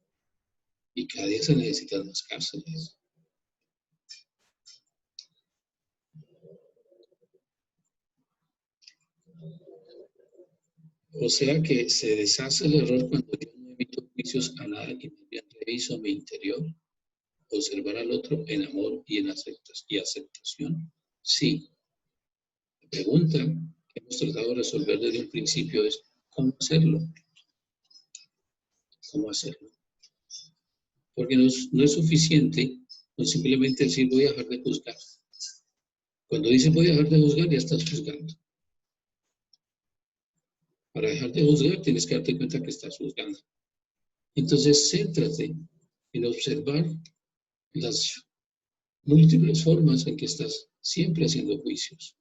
Y cada día se necesitan más cárceles. O sea que se deshace el error cuando yo no emito juicios a nada y más bien reviso mi interior. Observar al otro en amor y en aceptación. Sí. La pregunta que hemos tratado de resolver desde un principio es ¿cómo hacerlo? ¿Cómo hacerlo? Porque no es suficiente con simplemente decir voy a dejar de juzgar. Cuando dices voy a dejar de juzgar, ya estás juzgando. Para dejar de juzgar, tienes que darte cuenta que estás juzgando. Entonces, céntrate en observar las múltiples formas en que estás siempre haciendo juicios.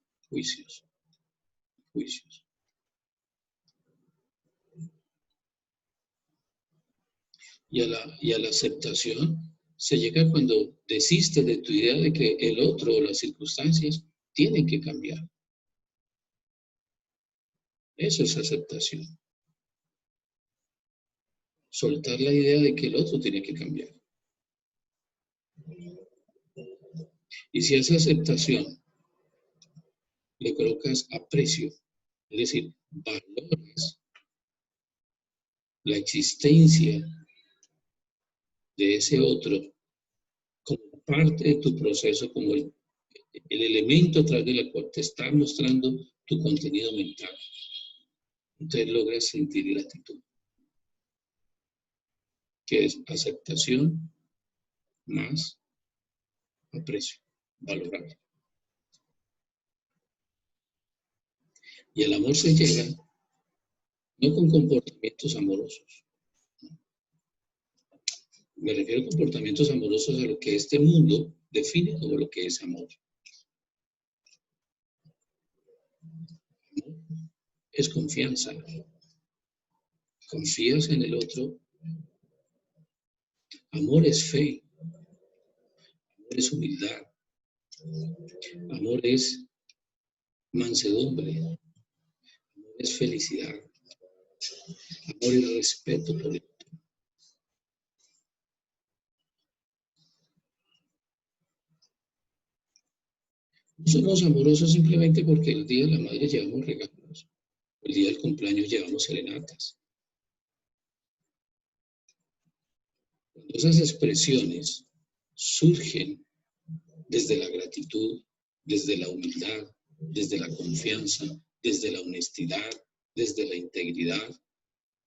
Y a la aceptación se llega cuando desistes de tu idea de que el otro o las circunstancias tienen que cambiar. Eso es aceptación. Soltar la idea de que el otro tiene que cambiar. Y si a esa aceptación le colocas aprecio, es decir, valoras la existencia de ese otro como parte de tu proceso, como el elemento a través del cual te está mostrando tu contenido mental. Entonces logras sentir gratitud, que es aceptación más aprecio, valorar. Y el amor se llega no con comportamientos amorosos. Me refiero a comportamientos amorosos a lo que este mundo define como lo que es amor. Amor es confianza. Confías en el otro. Amor es fe. Amor es humildad. Amor es mansedumbre. Amor es felicidad. Amor es respeto por el otro. No somos amorosos simplemente porque el día de la madre llevamos regalos. El día del cumpleaños llevamos serenatas. Cuando esas expresiones surgen desde la gratitud, desde la humildad, desde la confianza, desde la honestidad, desde la integridad,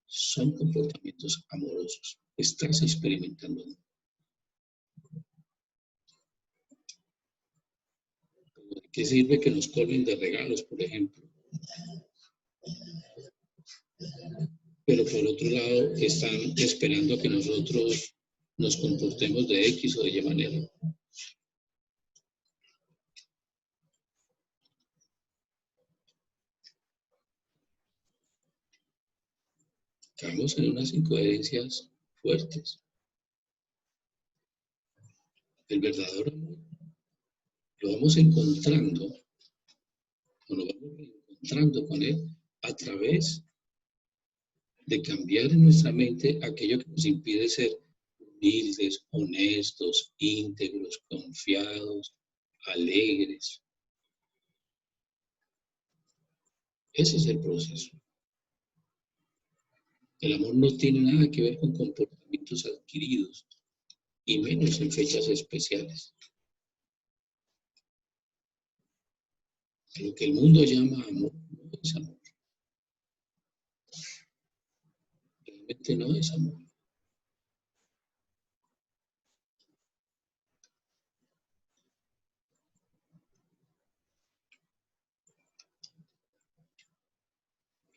son comportamientos amorosos. Estás experimentando. ¿De qué sirve que nos colmen de regalos, por ejemplo? Pero por otro lado, están esperando a que nosotros nos comportemos de X o de Y manera. Estamos en unas incoherencias fuertes. El verdadero amor lo vamos encontrando, o nos vamos encontrando con él a través de cambiar en nuestra mente aquello que nos impide ser humildes, honestos, íntegros, confiados, alegres. Ese es el proceso. El amor no tiene nada que ver con comportamientos adquiridos, y menos en fechas especiales. Lo que el mundo llama amor no es amor. Realmente no es amor.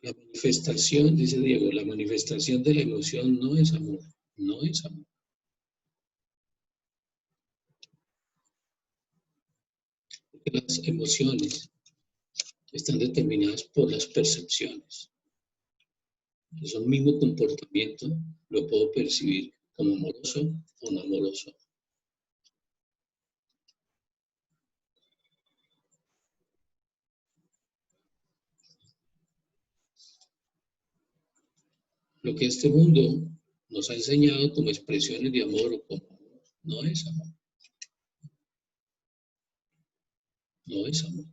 La manifestación, dice Diego, la manifestación de la emoción no es amor. No es amor. Porque las emociones están determinadas por las percepciones. Entonces, un mismo comportamiento lo puedo percibir como amoroso o no amoroso. Lo que este mundo nos ha enseñado como expresiones de amor o como amor, no es amor. No es amor.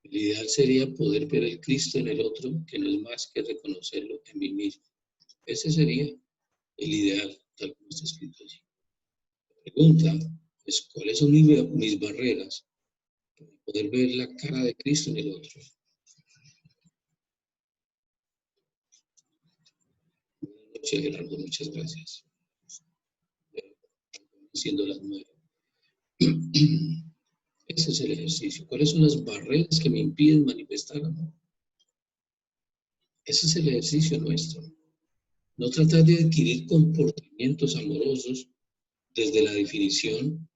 El ideal sería poder ver el Cristo en el otro, que no es más que reconocerlo en mí mismo. Ese sería el ideal, tal como está escrito allí. La pregunta es, ¿cuáles son mis barreras para poder ver la cara de Cristo en el otro? Buenas noches, Gerardo, muchas gracias. Siendo las 9. Ese es el ejercicio. ¿Cuáles son las barreras que me impiden manifestar amor? Ese es el ejercicio nuestro. No tratar de adquirir comportamientos amorosos desde la definición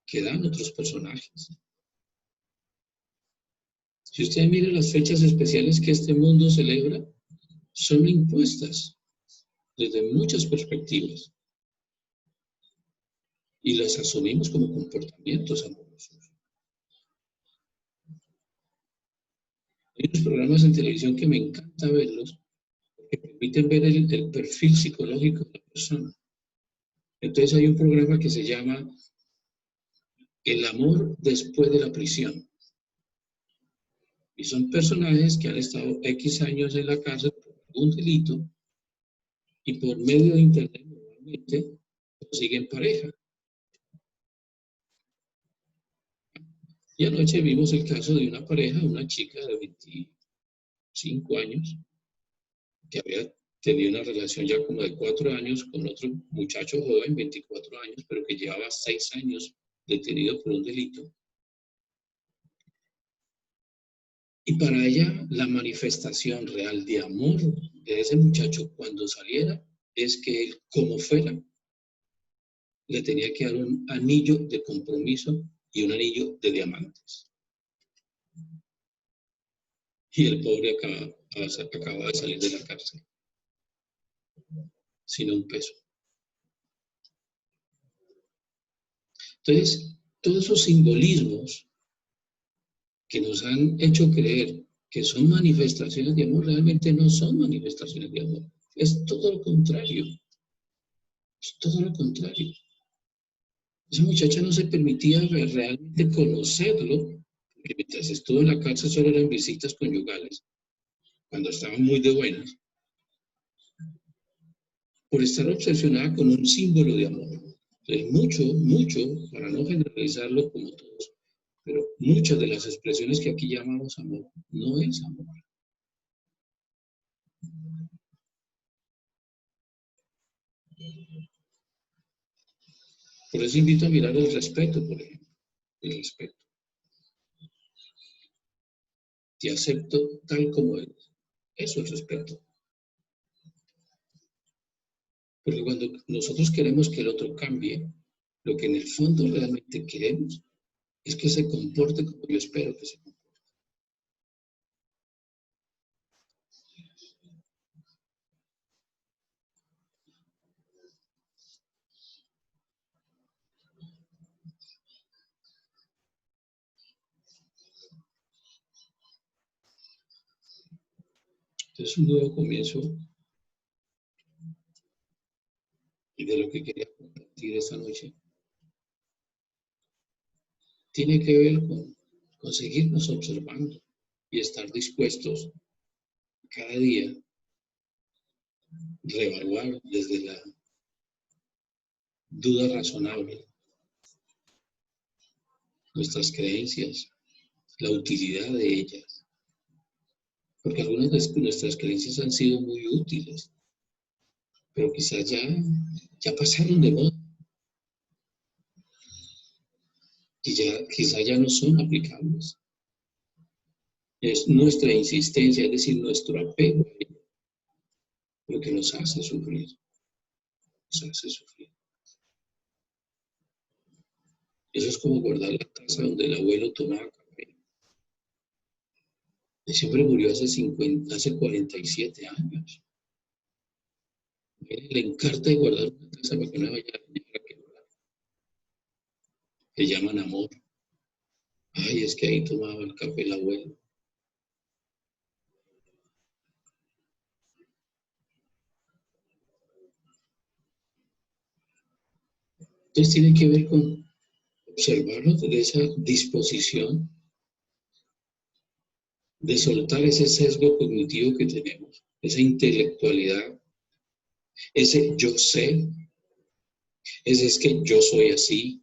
que dan otros personajes. Si usted mira las fechas especiales que este mundo celebra, son impuestas desde muchas perspectivas y las asumimos como comportamientos amorosos. Hay unos programas en televisión que me encanta verlos, que permiten ver el perfil psicológico de la persona. Entonces hay un programa que se llama El amor después de la prisión. Y son personajes que han estado X años en la cárcel por algún delito y por medio de internet normalmente consiguen pareja. Y anoche vimos el caso de una pareja, una chica de 25 años, que había tenido una relación ya como de 4 años con otro muchacho joven, 24 años, pero que llevaba 6 años detenido por un delito. Y para ella, la manifestación real de amor de ese muchacho cuando saliera es que él, como fuera, le tenía que dar un anillo de compromiso y un anillo de diamantes. Y el pobre acaba de salir de la cárcel sin un peso. Entonces, todos esos simbolismos que nos han hecho creer que son manifestaciones de amor, realmente no son manifestaciones de amor. Es todo lo contrario. Es todo lo contrario. Esa muchacha no se permitía realmente conocerlo, porque mientras estuvo en la cárcel solo eran visitas conyugales, cuando estaban muy de buenas, por estar obsesionada con un símbolo de amor. Entonces, mucho, para no generalizarlo como todos, pero muchas de las expresiones que aquí llamamos amor, no es amor. Por eso invito a mirar el respeto, por ejemplo. El respeto. Te acepto tal como eres. Eso es respeto. Porque cuando nosotros queremos que el otro cambie, lo que en el fondo realmente queremos es que se comporte como yo espero que se comporte. Entonces, un nuevo comienzo, y de lo que quería compartir esta noche, tiene que ver con seguirnos observando y estar dispuestos cada día reevaluar desde la duda razonable nuestras creencias, la utilidad de ellas. Porque algunas de nuestras creencias han sido muy útiles, pero quizás ya pasaron de moda y quizás ya no son aplicables. Es nuestra insistencia, es decir, nuestro apego a ello, lo que nos hace sufrir. Nos hace sufrir. Eso es como guardar la taza donde el abuelo tomaba café. Ese hombre murió hace 47 años. Le encanta guardar una taza para que no vaya a quebrar. Le llaman amor. Ay, es que ahí tomaba el café el abuelo. Entonces tiene que ver con observarnos desde esa disposición de soltar ese sesgo cognitivo que tenemos, esa intelectualidad, ese yo sé, ese es que yo soy así.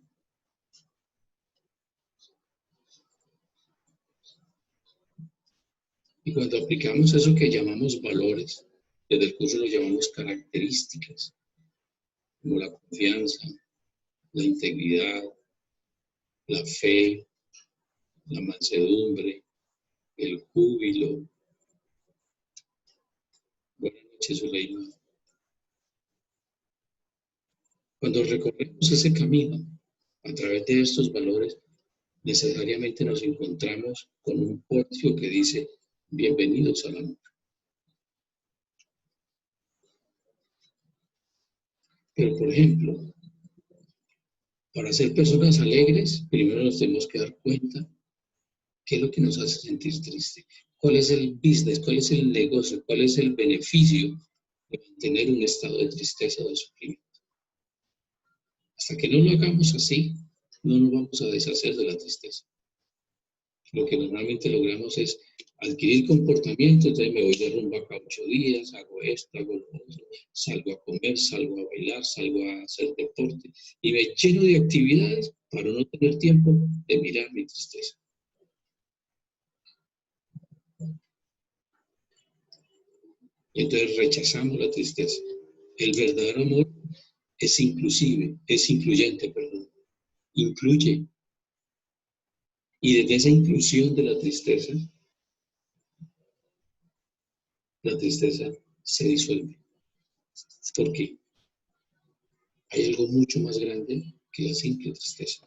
Y cuando aplicamos eso que llamamos valores, desde el curso lo llamamos características, como la confianza, la integridad, la fe, la mansedumbre, el júbilo. Buenas noches, Zuleima. Cuando recorremos ese camino a través de estos valores, necesariamente nos encontramos con un porcio que dice, bienvenidos al amor. Pero, por ejemplo, para ser personas alegres, primero nos tenemos que dar cuenta qué es lo que nos hace sentir triste. ¿Cuál es el business? ¿Cuál es el negocio? ¿Cuál es el beneficio de mantener un estado de tristeza o de sufrimiento? Hasta que no lo hagamos así, no nos vamos a deshacer de la tristeza. Lo que normalmente logramos es adquirir comportamiento, entonces me voy de rumba acá 8 días, hago esto, hago lo otro, salgo a comer, salgo a bailar, salgo a hacer deporte y me lleno de actividades para no tener tiempo de mirar mi tristeza. Y entonces rechazamos la tristeza. El verdadero amor es incluyente, perdón. Incluye. Y desde esa inclusión de la tristeza se disuelve. ¿Por qué? Hay algo mucho más grande que la simple tristeza.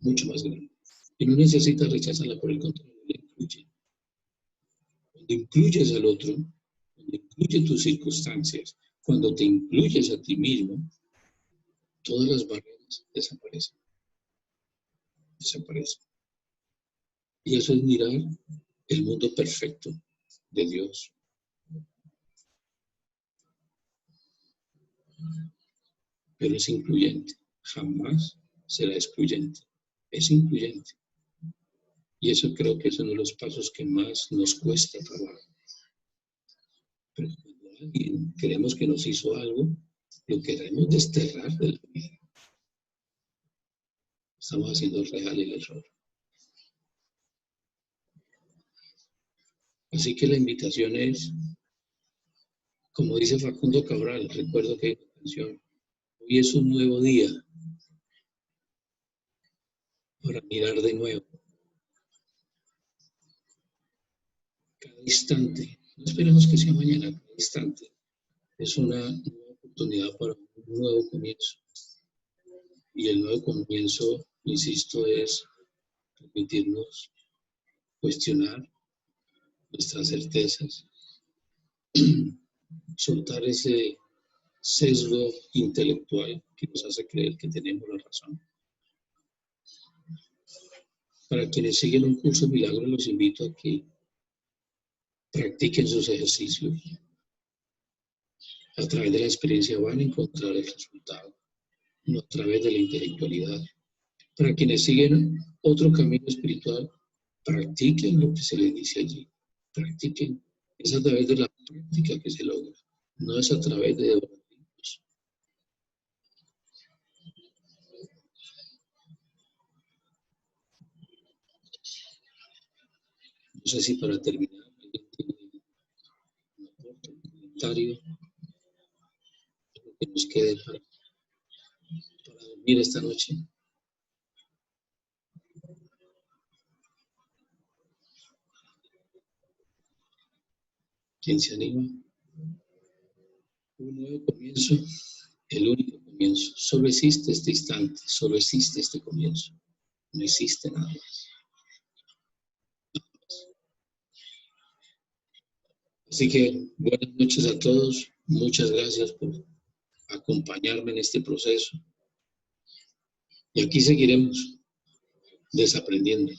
Mucho más grande. Y no necesitas rechazarla, por el contrario, la incluye. Cuando incluyes al otro, cuando incluyes tus circunstancias, cuando te incluyes a ti mismo, todas las barreras desaparecen. Desaparecen. Y eso es mirar el mundo perfecto de Dios. Pero es incluyente. Jamás será excluyente. Es incluyente. Y eso creo que es uno de los pasos que más nos cuesta trabajar. Pero cuando alguien creemos que nos hizo algo, lo queremos desterrar de la vida. Estamos haciendo real el error. Así que la invitación es, como dice Facundo Cabral, recuerdo que hay una canción, hoy es un nuevo día para mirar de nuevo. Cada instante, no esperemos que sea mañana, cada instante es una nueva oportunidad para un nuevo comienzo. Y el nuevo comienzo, insisto, es permitirnos cuestionar nuestras certezas, soltar ese sesgo intelectual que nos hace creer que tenemos la razón. Para quienes siguen un curso de milagros, los invito a que practiquen sus ejercicios. A través de la experiencia van a encontrar el resultado, no a través de la intelectualidad. Para quienes siguen otro camino espiritual, practiquen lo que se les dice allí. Practiquen. Es a través de la práctica que se logra, no es a través de devociones. No sé si para terminar, alguien tiene un aporte, un comentario, algo que nos quede para dormir esta noche. ¿Quién se anima? Un nuevo comienzo, el único comienzo. Solo existe este instante, solo existe este comienzo. No existe nada más. Así que buenas noches a todos. Muchas gracias por acompañarme en este proceso. Y aquí seguiremos desaprendiendo.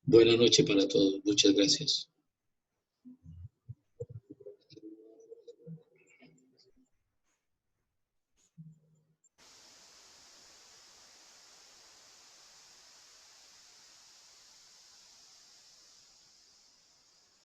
Buenas noches para todos. Muchas gracias.